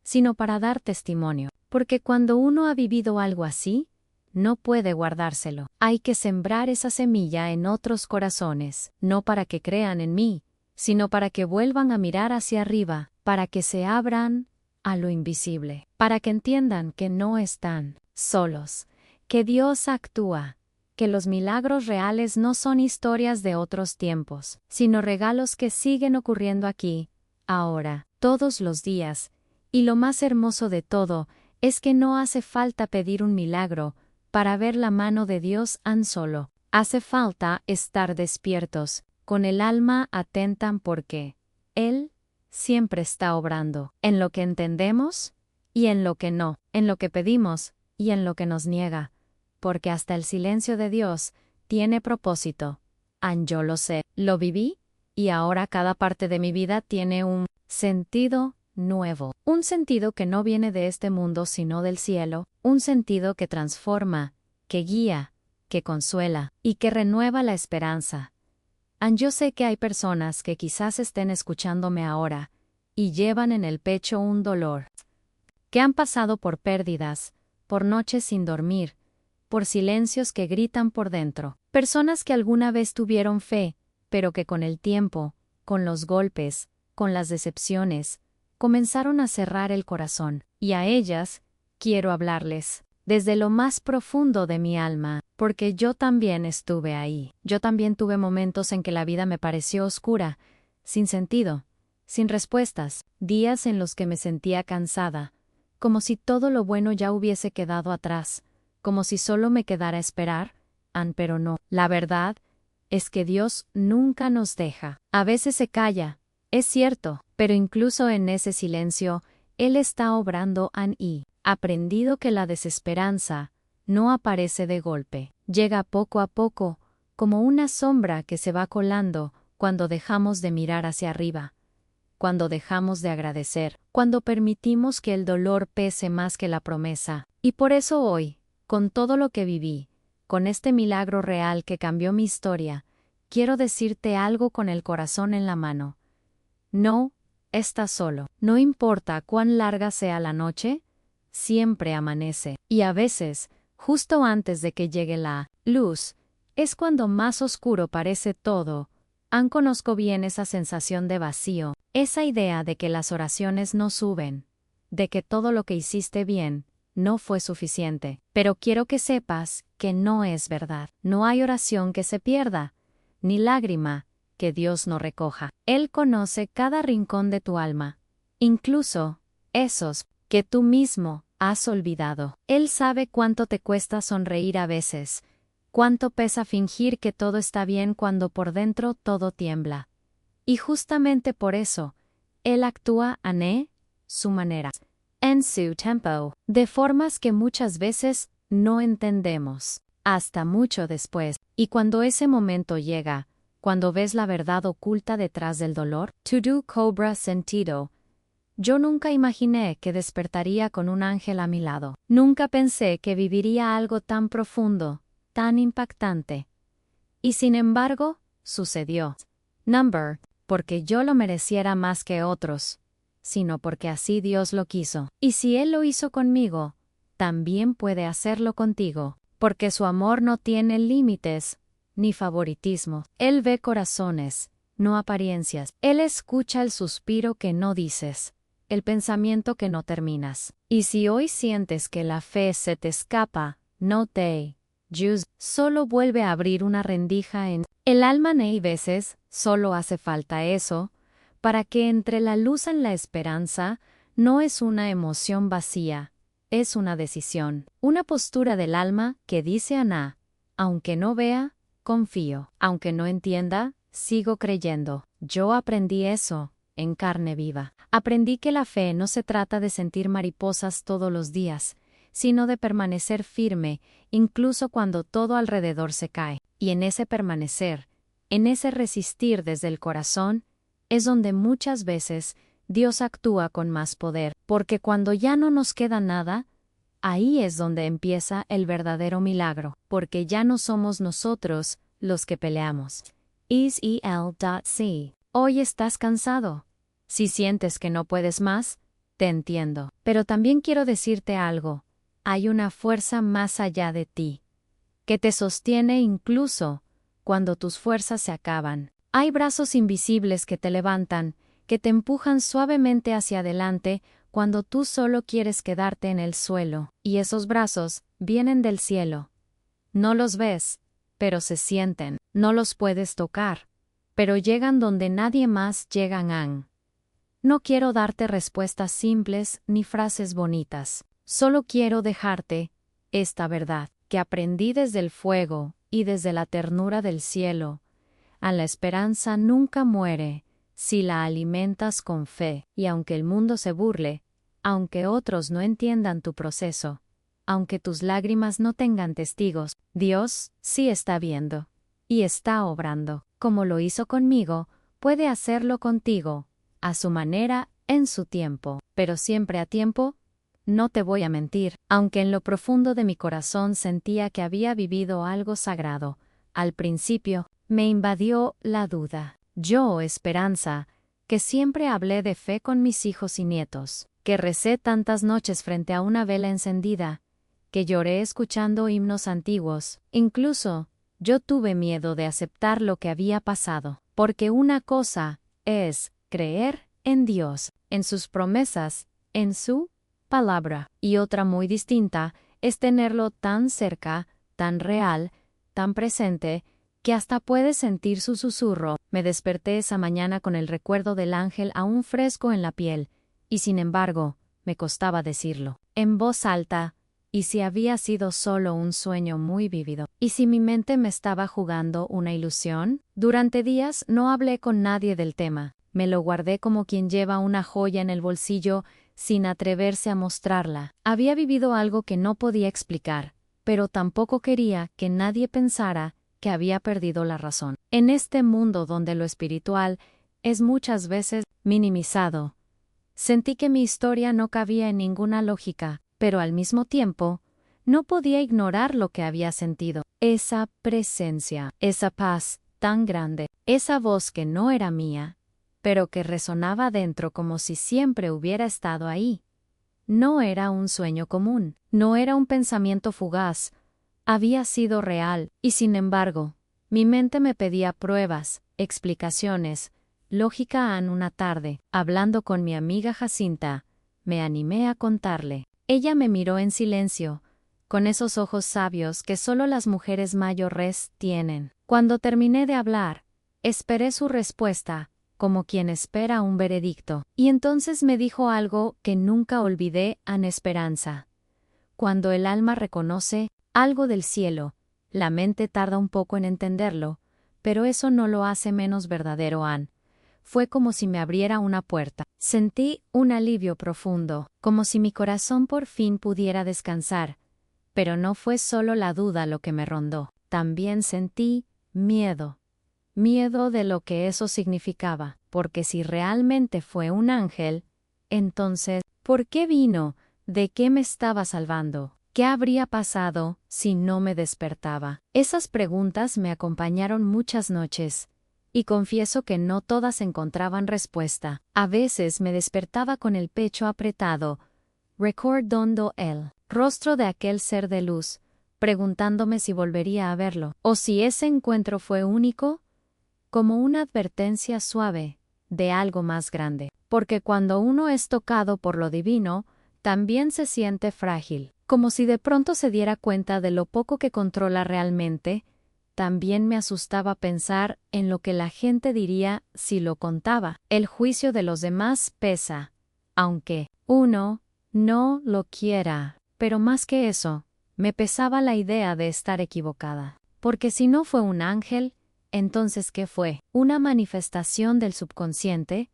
sino para dar testimonio. Porque cuando uno ha vivido algo así, no puede guardárselo. Hay que sembrar esa semilla en otros corazones, no para que crean en mí, sino para que vuelvan a mirar hacia arriba, para que se abran a lo invisible, para que entiendan que no están solos, que Dios actúa, que los milagros reales no son historias de otros tiempos, sino regalos que siguen ocurriendo aquí, ahora, todos los días. Y lo más hermoso de todo es que no hace falta pedir un milagro para ver la mano de Dios solo. Hace falta estar despiertos, con el alma atenta, porque Él siempre está obrando, en lo que entendemos y en lo que no, en lo que pedimos y en lo que nos niega, porque hasta el silencio de Dios tiene propósito. Yo lo sé, lo viví, y ahora cada parte de mi vida tiene un sentido nuevo, un sentido que no viene de este mundo sino del cielo, un sentido que transforma, que guía, que consuela y que renueva la esperanza. Yo sé que hay personas que quizás estén escuchándome ahora y llevan en el pecho un dolor que han pasado por pérdidas, por noches sin dormir, por silencios que gritan por dentro. Personas que alguna vez tuvieron fe, pero que con el tiempo, con los golpes, con las decepciones, comenzaron a cerrar el corazón. Y a ellas, quiero hablarles, desde lo más profundo de mi alma, porque yo también estuve ahí. Yo también tuve momentos en que la vida me pareció oscura, sin sentido, sin respuestas, días en los que me sentía cansada, como si todo lo bueno ya hubiese quedado atrás, como si solo me quedara esperar, pero no. La verdad es que Dios nunca nos deja. A veces se calla, es cierto, pero incluso en ese silencio, Él está obrando y aprendido que la desesperanza no aparece de golpe, llega poco a poco, como una sombra que se va colando cuando dejamos de mirar hacia arriba, cuando dejamos de agradecer, cuando permitimos que el dolor pese más que la promesa. Y por eso hoy, con todo lo que viví, con este milagro real que cambió mi historia, quiero decirte algo con el corazón en la mano. No estás solo. No importa cuán larga sea la noche, siempre amanece. Y a veces, justo antes de que llegue la luz, es cuando más oscuro parece todo. Conozco bien esa sensación de vacío, esa idea de que las oraciones no suben, de que todo lo que hiciste bien no fue suficiente. Pero quiero que sepas que no es verdad. No hay oración que se pierda, ni lágrima que Dios no recoja. Él conoce cada rincón de tu alma, incluso esos que tú mismo has olvidado. Él sabe cuánto te cuesta sonreír a veces, cuánto pesa fingir que todo está bien cuando por dentro todo tiembla. Y justamente por eso, Él actúa su manera, en su tempo, de formas que muchas veces no entendemos, hasta mucho después. Y cuando ese momento llega, cuando ves la verdad oculta detrás del dolor, todo cobra sentido. Yo nunca imaginé que despertaría con un ángel a mi lado. Nunca pensé que viviría algo tan profundo, tan impactante. Y sin embargo, sucedió. Porque yo lo mereciera más que otros, sino porque así Dios lo quiso. Y si Él lo hizo conmigo, también puede hacerlo contigo, porque su amor no tiene límites, ni favoritismo. Él ve corazones, no apariencias. Él escucha el suspiro que no dices, el pensamiento que no terminas. Y si hoy sientes que la fe se te escapa, no te solo vuelve a abrir una rendija en el alma. Y veces, solo hace falta eso, para que entre la luz en la esperanza. No es una emoción vacía, es una decisión, una postura del alma que dice aunque no vea, confío, aunque no entienda, sigo creyendo. Yo aprendí eso, en carne viva. Aprendí que la fe no se trata de sentir mariposas todos los días, sino de permanecer firme, incluso cuando todo alrededor se cae. Y en ese permanecer, en ese resistir desde el corazón, es donde muchas veces Dios actúa con más poder, porque cuando ya no nos queda nada, ahí es donde empieza el verdadero milagro, porque ya no somos nosotros los que peleamos. Is.el.c. Hoy estás cansado. Si sientes que no puedes más, te entiendo. Pero también quiero decirte algo. Hay una fuerza más allá de ti, que te sostiene incluso cuando tus fuerzas se acaban. Hay brazos invisibles que te levantan, que te empujan suavemente hacia adelante cuando tú solo quieres quedarte en el suelo. Y esos brazos vienen del cielo. No los ves, pero se sienten. No los puedes tocar, pero llegan donde nadie más llega. No quiero darte respuestas simples ni frases bonitas. Solo quiero dejarte esta verdad, que aprendí desde el fuego y desde la ternura del cielo. La esperanza nunca muere si la alimentas con fe. Y aunque el mundo se burle, aunque otros no entiendan tu proceso, aunque tus lágrimas no tengan testigos, Dios sí está viendo y está obrando. Como lo hizo conmigo, puede hacerlo contigo, a su manera, en su tiempo, pero siempre a tiempo. No te voy a mentir, aunque en lo profundo de mi corazón sentía que había vivido algo sagrado, al principio, me invadió la duda. Yo, Esperanza, que siempre hablé de fe con mis hijos y nietos, que recé tantas noches frente a una vela encendida, que lloré escuchando himnos antiguos. Incluso, yo tuve miedo de aceptar lo que había pasado, porque una cosa es creer en Dios, en sus promesas, en su palabra, y otra muy distinta es tenerlo tan cerca, tan real, tan presente, que hasta puedes sentir su susurro. Me desperté esa mañana con el recuerdo del ángel aún fresco en la piel, y sin embargo, me costaba decirlo, en voz alta, y si había sido solo un sueño muy vívido, y si mi mente me estaba jugando una ilusión. Durante días no hablé con nadie del tema, me lo guardé como quien lleva una joya en el bolsillo sin atreverse a mostrarla. Había vivido algo que no podía explicar, pero tampoco quería que nadie pensara que había perdido la razón. En este mundo donde lo espiritual es muchas veces minimizado, sentí que mi historia no cabía en ninguna lógica, pero al mismo tiempo, no podía ignorar lo que había sentido. Esa presencia, esa paz tan grande, esa voz que no era mía, pero que resonaba dentro como si siempre hubiera estado ahí. No era un sueño común, no era un pensamiento fugaz, había sido real, y sin embargo, mi mente me pedía pruebas, explicaciones, lógica. En una tarde, hablando con mi amiga Jacinta, me animé a contarle. Ella me miró en silencio, con esos ojos sabios que solo las mujeres mayores tienen. Cuando terminé de hablar, esperé su respuesta, como quien espera un veredicto, y entonces me dijo algo que nunca olvidé: Ana Esperanza. Cuando el alma reconoce algo del cielo, la mente tarda un poco en entenderlo, pero eso no lo hace menos verdadero. Ann. Fue como si me abriera una puerta. Sentí un alivio profundo, como si mi corazón por fin pudiera descansar. Pero no fue solo la duda lo que me rondó. También sentí miedo. Miedo de lo que eso significaba, porque si realmente fue un ángel, entonces, ¿por qué vino? ¿De qué me estaba salvando? ¿Qué habría pasado si no me despertaba? Esas preguntas me acompañaron muchas noches, y confieso que no todas encontraban respuesta. A veces me despertaba con el pecho apretado, recordando el rostro de aquel ser de luz, preguntándome si volvería a verlo, o si ese encuentro fue único, como una advertencia suave de algo más grande. Porque cuando uno es tocado por lo divino, también se siente frágil, como si de pronto se diera cuenta de lo poco que controla realmente. También me asustaba pensar en lo que la gente diría si lo contaba. El juicio de los demás pesa, aunque uno no lo quiera. Pero más que eso, me pesaba la idea de estar equivocada. Porque si no fue un ángel, entonces ¿qué fue? ¿Una manifestación del subconsciente?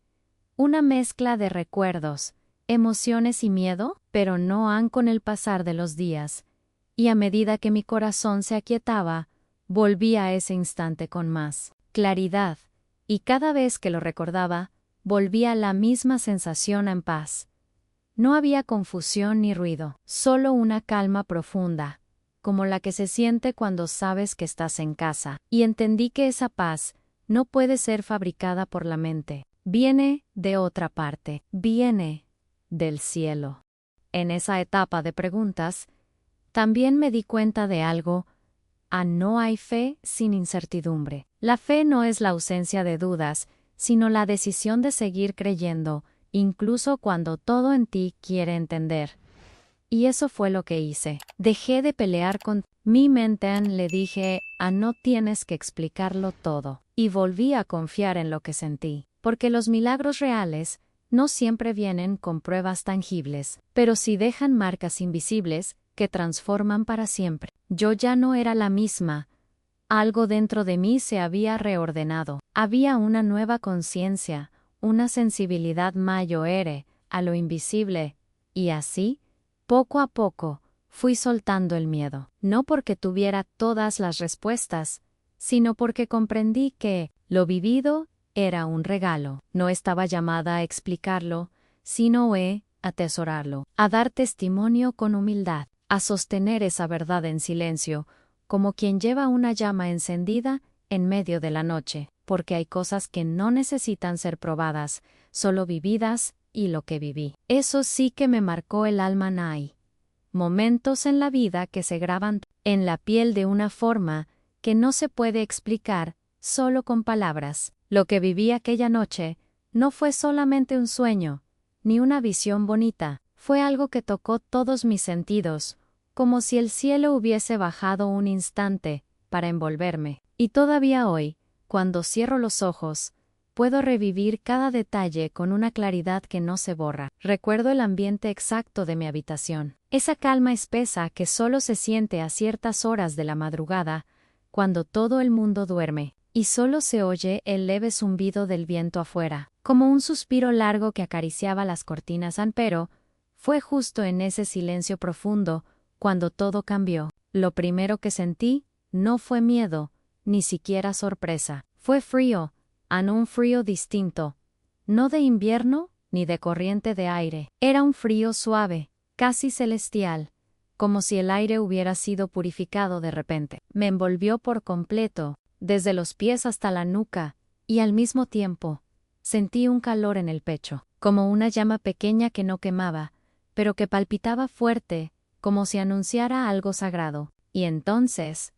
¿Una mezcla de recuerdos, emociones y miedo? Pero no han con el pasar de los días. Y a medida que mi corazón se aquietaba, volví a ese instante con más claridad, y cada vez que lo recordaba, volvía la misma sensación en paz. No había confusión ni ruido, solo una calma profunda, como la que se siente cuando sabes que estás en casa. Y entendí que esa paz no puede ser fabricada por la mente. Viene de otra parte, viene del cielo. En esa etapa de preguntas, también me di cuenta de algo. No hay fe sin incertidumbre. La fe no es la ausencia de dudas, sino la decisión de seguir creyendo, incluso cuando todo en ti quiere entender. Y eso fue lo que hice. Dejé de pelear con mi mente. Le dije, no tienes que explicarlo todo. Y volví a confiar en lo que sentí. Porque los milagros reales no siempre vienen con pruebas tangibles, pero sí dejan marcas invisibles que transforman para siempre. Yo ya no era la misma. Algo dentro de mí se había reordenado. Había una nueva conciencia, una sensibilidad mayor a lo invisible, y así, poco a poco, fui soltando el miedo. No porque tuviera todas las respuestas, sino porque comprendí que lo vivido era un regalo. No estaba llamada a explicarlo, sino a atesorarlo, a dar testimonio con humildad, a sostener esa verdad en silencio, como quien lleva una llama encendida en medio de la noche, porque hay cosas que no necesitan ser probadas, solo vividas y lo que viví. Eso sí que me marcó el alma. Hay momentos en la vida que se graban en la piel de una forma que no se puede explicar solo con palabras. Lo que viví aquella noche no fue solamente un sueño, ni una visión bonita, fue algo que tocó todos mis sentidos, como si el cielo hubiese bajado un instante para envolverme. Y todavía hoy, cuando cierro los ojos, puedo revivir cada detalle con una claridad que no se borra. Recuerdo el ambiente exacto de mi habitación, esa calma espesa que solo se siente a ciertas horas de la madrugada, cuando todo el mundo duerme, y solo se oye el leve zumbido del viento afuera, como un suspiro largo que acariciaba las cortinas. Pero fue justo en ese silencio profundo cuando todo cambió. Lo primero que sentí no fue miedo, ni siquiera sorpresa. Fue frío, un frío distinto, no de invierno ni de corriente de aire. Era un frío suave, casi celestial, como si el aire hubiera sido purificado de repente. Me envolvió por completo, desde los pies hasta la nuca, y al mismo tiempo, sentí un calor en el pecho, como una llama pequeña que no quemaba, pero que palpitaba fuerte, como si anunciara algo sagrado. Y entonces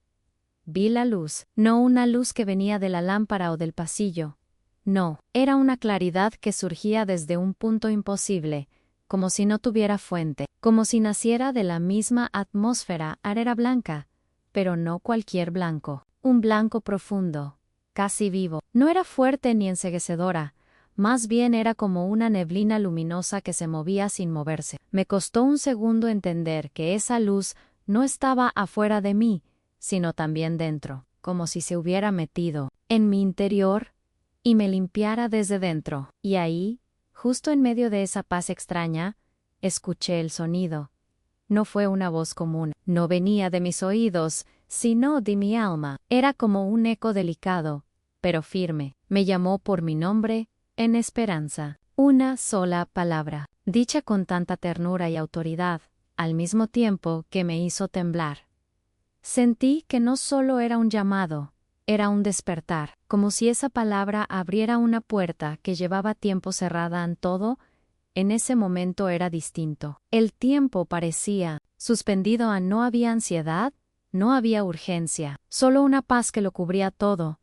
vi la luz, no una luz que venía de la lámpara o del pasillo. No, era una claridad que surgía desde un punto imposible, como si no tuviera fuente, como si naciera de la misma atmósfera. Era blanca, pero no cualquier blanco, un blanco profundo, casi vivo. No era fuerte ni enceguecedora, más bien era como una neblina luminosa que se movía sin moverse. Me costó un segundo entender que esa luz no estaba afuera de mí, sino también dentro, como si se hubiera metido en mi interior y me limpiara desde dentro. Y ahí, justo en medio de esa paz extraña, escuché el sonido. No fue una voz común, no venía de mis oídos, sino de mi alma. Era como un eco delicado, pero firme. Me llamó por mi nombre, en esperanza. Una sola palabra, dicha con tanta ternura y autoridad, al mismo tiempo que me hizo temblar. Sentí que no solo era un llamado, era un despertar, como si esa palabra abriera una puerta que llevaba tiempo cerrada. En todo, en ese momento era distinto. El tiempo parecía suspendido. No había ansiedad, no había urgencia, solo una paz que lo cubría todo,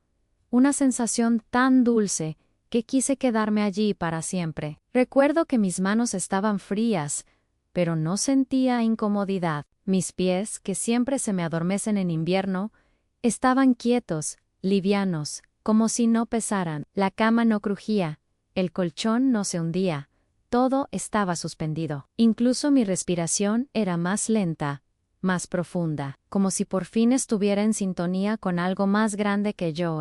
una sensación tan dulce que quise quedarme allí para siempre. Recuerdo que mis manos estaban frías, pero no sentía incomodidad. Mis pies, que siempre se me adormecen en invierno, estaban quietos, livianos, como si no pesaran. La cama no crujía, el colchón no se hundía, todo estaba suspendido. Incluso mi respiración era más lenta, más profunda, como si por fin estuviera en sintonía con algo más grande que yo.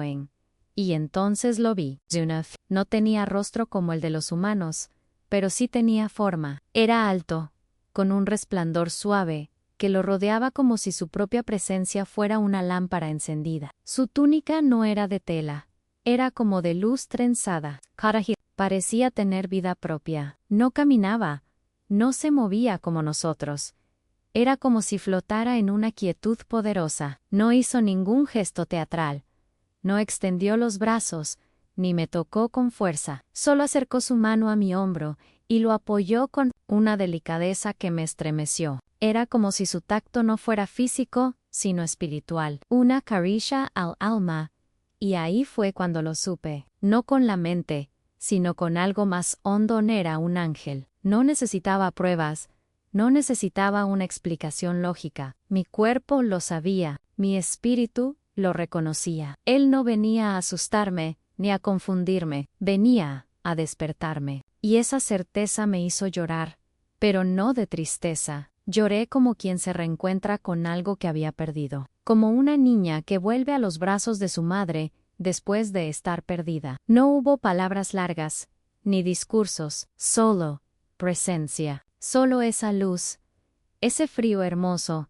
Y entonces lo vi. Junaf no tenía rostro como el de los humanos, pero sí tenía forma. Era alto, con un resplandor suave, que lo rodeaba como si su propia presencia fuera una lámpara encendida. Su túnica no era de tela, era como de luz trenzada. Karaji parecía tener vida propia. No caminaba, no se movía como nosotros. Era como si flotara en una quietud poderosa. No hizo ningún gesto teatral. No extendió los brazos, ni me tocó con fuerza. Solo acercó su mano a mi hombro y lo apoyó con una delicadeza que me estremeció. Era como si su tacto no fuera físico, sino espiritual. Una caricia al alma. Y ahí fue cuando lo supe. No con la mente, sino con algo más hondo. Era un ángel. No necesitaba pruebas. No necesitaba una explicación lógica. Mi cuerpo lo sabía. Mi espíritu lo reconocía. Él no venía a asustarme, ni a confundirme. Venía a despertarme. Y esa certeza me hizo llorar. Pero no de tristeza. Lloré como quien se reencuentra con algo que había perdido. Como una niña que vuelve a los brazos de su madre después de estar perdida. No hubo palabras largas, ni discursos, solo presencia. Solo esa luz, ese frío hermoso,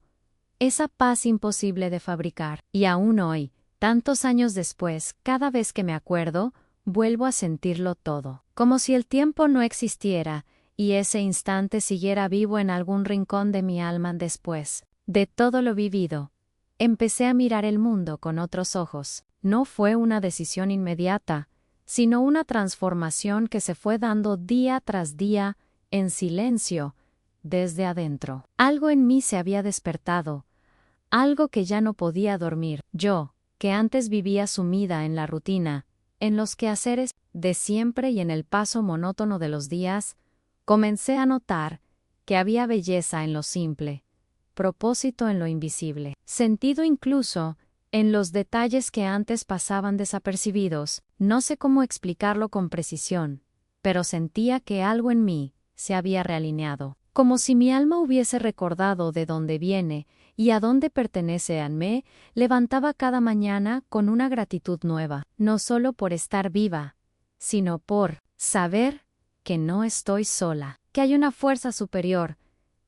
esa paz imposible de fabricar. Y aún hoy, tantos años después, cada vez que me acuerdo, vuelvo a sentirlo todo. Como si el tiempo no existiera, y ese instante siguiera vivo en algún rincón de mi alma. Después de todo lo vivido, empecé a mirar el mundo con otros ojos. No fue una decisión inmediata, sino una transformación que se fue dando día tras día, en silencio, desde adentro. Algo en mí se había despertado, algo que ya no podía dormir. Yo, que antes vivía sumida en la rutina, en los quehaceres de siempre y en el paso monótono de los días, comencé a notar que había belleza en lo simple, propósito en lo invisible, sentido incluso en los detalles que antes pasaban desapercibidos. No sé cómo explicarlo con precisión, pero sentía que algo en mí se había realineado, como si mi alma hubiese recordado de dónde viene y a dónde pertenece. Me levantaba cada mañana con una gratitud nueva, no solo por estar viva, sino por saber que no estoy sola, que hay una fuerza superior,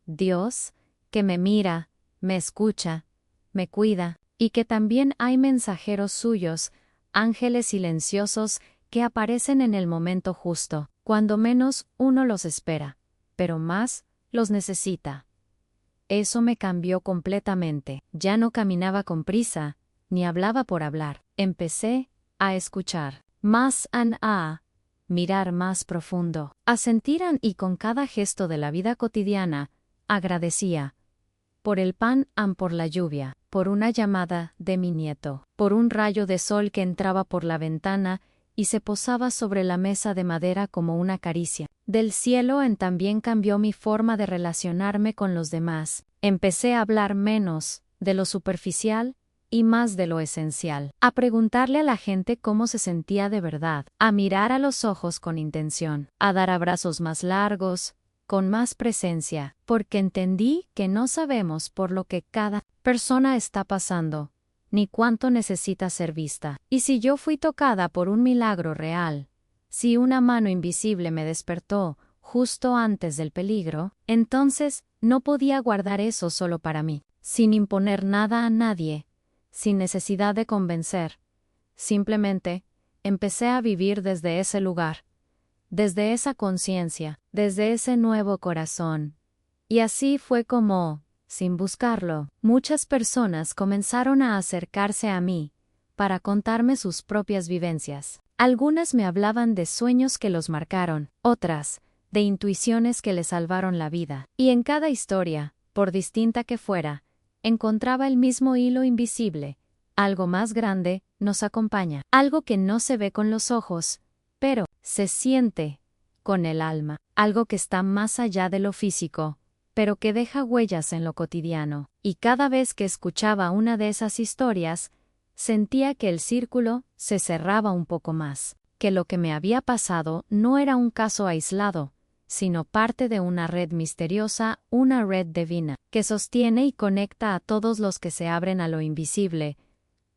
Dios, que me mira, me escucha, me cuida, y que también hay mensajeros suyos, ángeles silenciosos que aparecen en el momento justo, cuando menos uno los espera, pero más los necesita. Eso me cambió completamente. Ya no caminaba con prisa, ni hablaba por hablar. Empecé a escuchar más, a mirar más profundo, a sentir y con cada gesto de la vida cotidiana, agradecía. Por el pan, por la lluvia, por una llamada de mi nieto, por un rayo de sol que entraba por la ventana y se posaba sobre la mesa de madera como una caricia del cielo. También cambió mi forma de relacionarme con los demás. Empecé a hablar menos de lo superficial y más de lo esencial, a preguntarle a la gente cómo se sentía de verdad, a mirar a los ojos con intención, a dar abrazos más largos, con más presencia, porque entendí que no sabemos por lo que cada persona está pasando, ni cuánto necesita ser vista. Y si yo fui tocada por un milagro real, si una mano invisible me despertó justo antes del peligro, entonces no podía guardar eso solo para mí, sin imponer nada a nadie, sin necesidad de convencer. Simplemente, empecé a vivir desde ese lugar, desde esa conciencia, desde ese nuevo corazón. Y así fue como, sin buscarlo, muchas personas comenzaron a acercarse a mí, para contarme sus propias vivencias. Algunas me hablaban de sueños que los marcaron, otras, de intuiciones que les salvaron la vida. Y en cada historia, por distinta que fuera, encontraba el mismo hilo invisible. Algo más grande nos acompaña, algo que no se ve con los ojos, pero se siente con el alma, algo que está más allá de lo físico, pero que deja huellas en lo cotidiano. Y cada vez que escuchaba una de esas historias, sentía que el círculo se cerraba un poco más, que lo que me había pasado no era un caso aislado, sino parte de una red misteriosa, una red divina, que sostiene y conecta a todos los que se abren a lo invisible.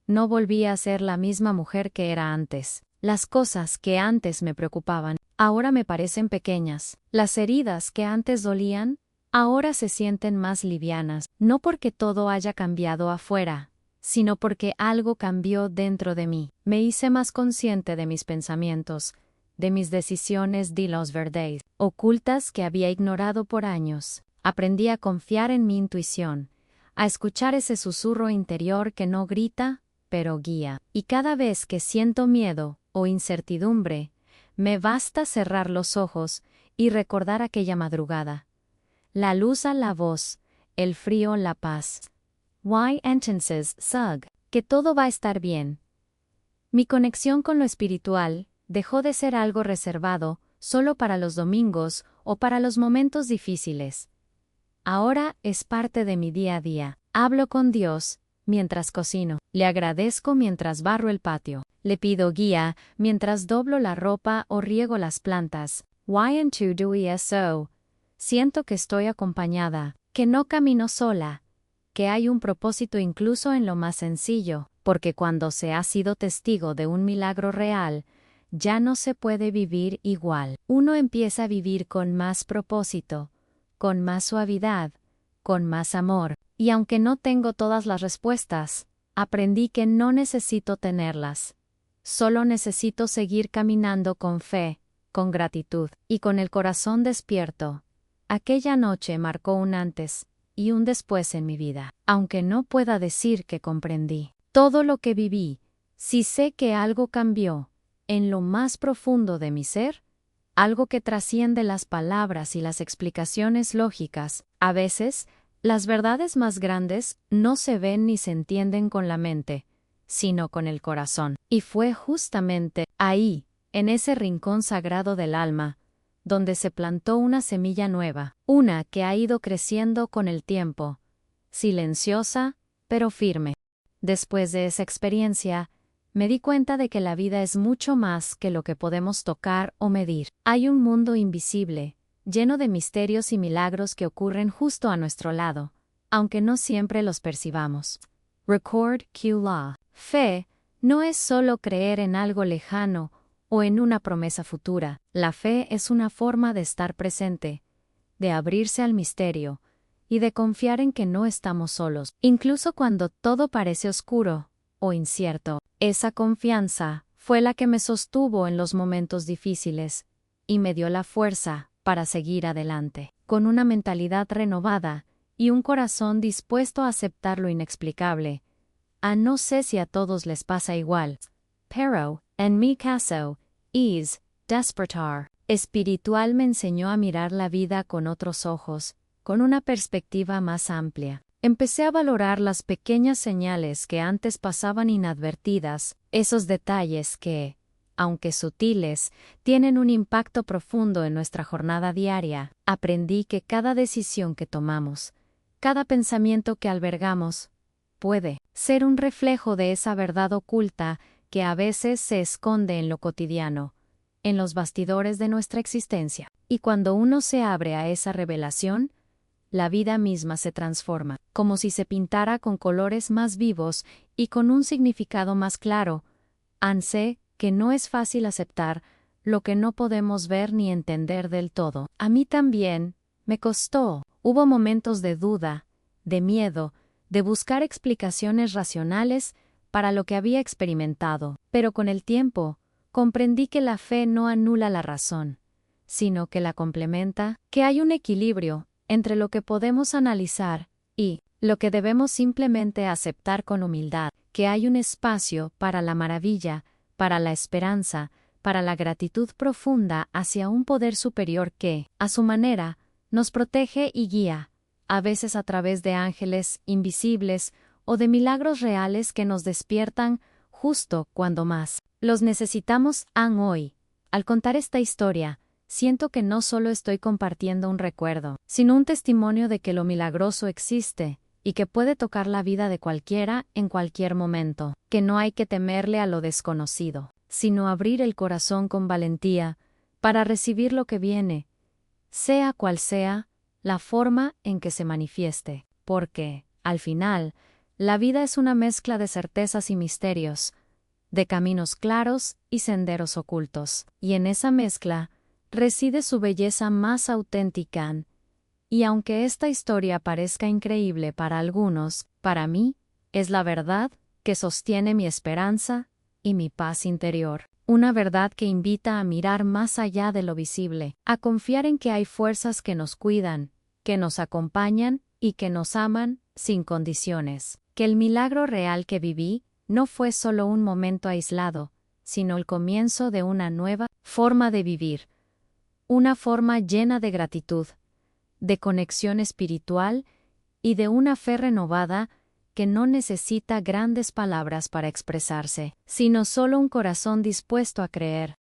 No volví a ser la misma mujer que era antes. Las cosas que antes me preocupaban, ahora me parecen pequeñas. Las heridas que antes dolían, ahora se sienten más livianas, no porque todo haya cambiado afuera, sino porque algo cambió dentro de mí. Me hice más consciente de mis pensamientos, de mis decisiones, de las verdades ocultas que había ignorado por años. Aprendí a confiar en mi intuición, a escuchar ese susurro interior que no grita, pero guía. Y cada vez que siento miedo o incertidumbre, me basta cerrar los ojos y recordar aquella madrugada. La luz a la voz, el frío la paz. Why entonces, Sug, que todo va a estar bien. Mi conexión con lo espiritual dejó de ser algo reservado solo para los domingos o para los momentos difíciles. Ahora es parte de mi día a día. Hablo con Dios mientras cocino, le agradezco mientras barro el patio, le pido guía mientras doblo la ropa o riego las plantas. Why and to do eso. Siento que estoy acompañada, que no camino sola, que hay un propósito incluso en lo más sencillo, porque cuando se ha sido testigo de un milagro real, ya no se puede vivir igual. Uno empieza a vivir con más propósito, con más suavidad, con más amor. Y aunque no tengo todas las respuestas, aprendí que no necesito tenerlas. Solo necesito seguir caminando con fe, con gratitud y con el corazón despierto. Aquella noche marcó un antes y un después en mi vida. Aunque no pueda decir que comprendí todo lo que viví, sí sé que algo cambió, en lo más profundo de mi ser, algo que trasciende las palabras y las explicaciones lógicas. A veces, las verdades más grandes no se ven ni se entienden con la mente, sino con el corazón. Y fue justamente ahí, en ese rincón sagrado del alma, donde se plantó una semilla nueva, una que ha ido creciendo con el tiempo, silenciosa, pero firme. Después de esa experiencia, me di cuenta de que la vida es mucho más que lo que podemos tocar o medir. Hay un mundo invisible, lleno de misterios y milagros que ocurren justo a nuestro lado, aunque no siempre los percibamos. Record Q Law. Fe no es solo creer en algo lejano o en una promesa futura. La fe es una forma de estar presente, de abrirse al misterio y de confiar en que no estamos solos, incluso cuando todo parece oscuro o incierto. Esa confianza fue la que me sostuvo en los momentos difíciles y me dio la fuerza para seguir adelante. Con una mentalidad renovada y un corazón dispuesto a aceptar lo inexplicable. No sé si a todos les pasa igual, pero, en mi caso, es despertar espiritual me enseñó a mirar la vida con otros ojos, con una perspectiva más amplia. Empecé a valorar las pequeñas señales que antes pasaban inadvertidas, esos detalles que, aunque sutiles, tienen un impacto profundo en nuestra jornada diaria. Aprendí que cada decisión que tomamos, cada pensamiento que albergamos, puede ser un reflejo de esa verdad oculta que a veces se esconde en lo cotidiano, en los bastidores de nuestra existencia. Y cuando uno se abre a esa revelación, la vida misma se transforma, como si se pintara con colores más vivos y con un significado más claro. Sé que no es fácil aceptar lo que no podemos ver ni entender del todo. A mí también me costó. Hubo momentos de duda, de miedo, de buscar explicaciones racionales para lo que había experimentado. Pero con el tiempo, comprendí que la fe no anula la razón, sino que la complementa, que hay un equilibrio entre lo que podemos analizar y lo que debemos simplemente aceptar con humildad, que hay un espacio para la maravilla, para la esperanza, para la gratitud profunda hacia un poder superior que, a su manera, nos protege y guía, a veces a través de ángeles invisibles o de milagros reales que nos despiertan justo cuando más los necesitamos. Hoy, al contar esta historia, siento que no solo estoy compartiendo un recuerdo, sino un testimonio de que lo milagroso existe y que puede tocar la vida de cualquiera en cualquier momento, que no hay que temerle a lo desconocido, sino abrir el corazón con valentía para recibir lo que viene, sea cual sea la forma en que se manifieste, porque, al final, la vida es una mezcla de certezas y misterios, de caminos claros y senderos ocultos, y en esa mezcla reside su belleza más auténtica. Y aunque esta historia parezca increíble para algunos, para mí, es la verdad que sostiene mi esperanza y mi paz interior. Una verdad que invita a mirar más allá de lo visible, a confiar en que hay fuerzas que nos cuidan, que nos acompañan y que nos aman sin condiciones. Que el milagro real que viví no fue solo un momento aislado, sino el comienzo de una nueva forma de vivir. Una forma llena de gratitud, de conexión espiritual y de una fe renovada que no necesita grandes palabras para expresarse, sino solo un corazón dispuesto a creer.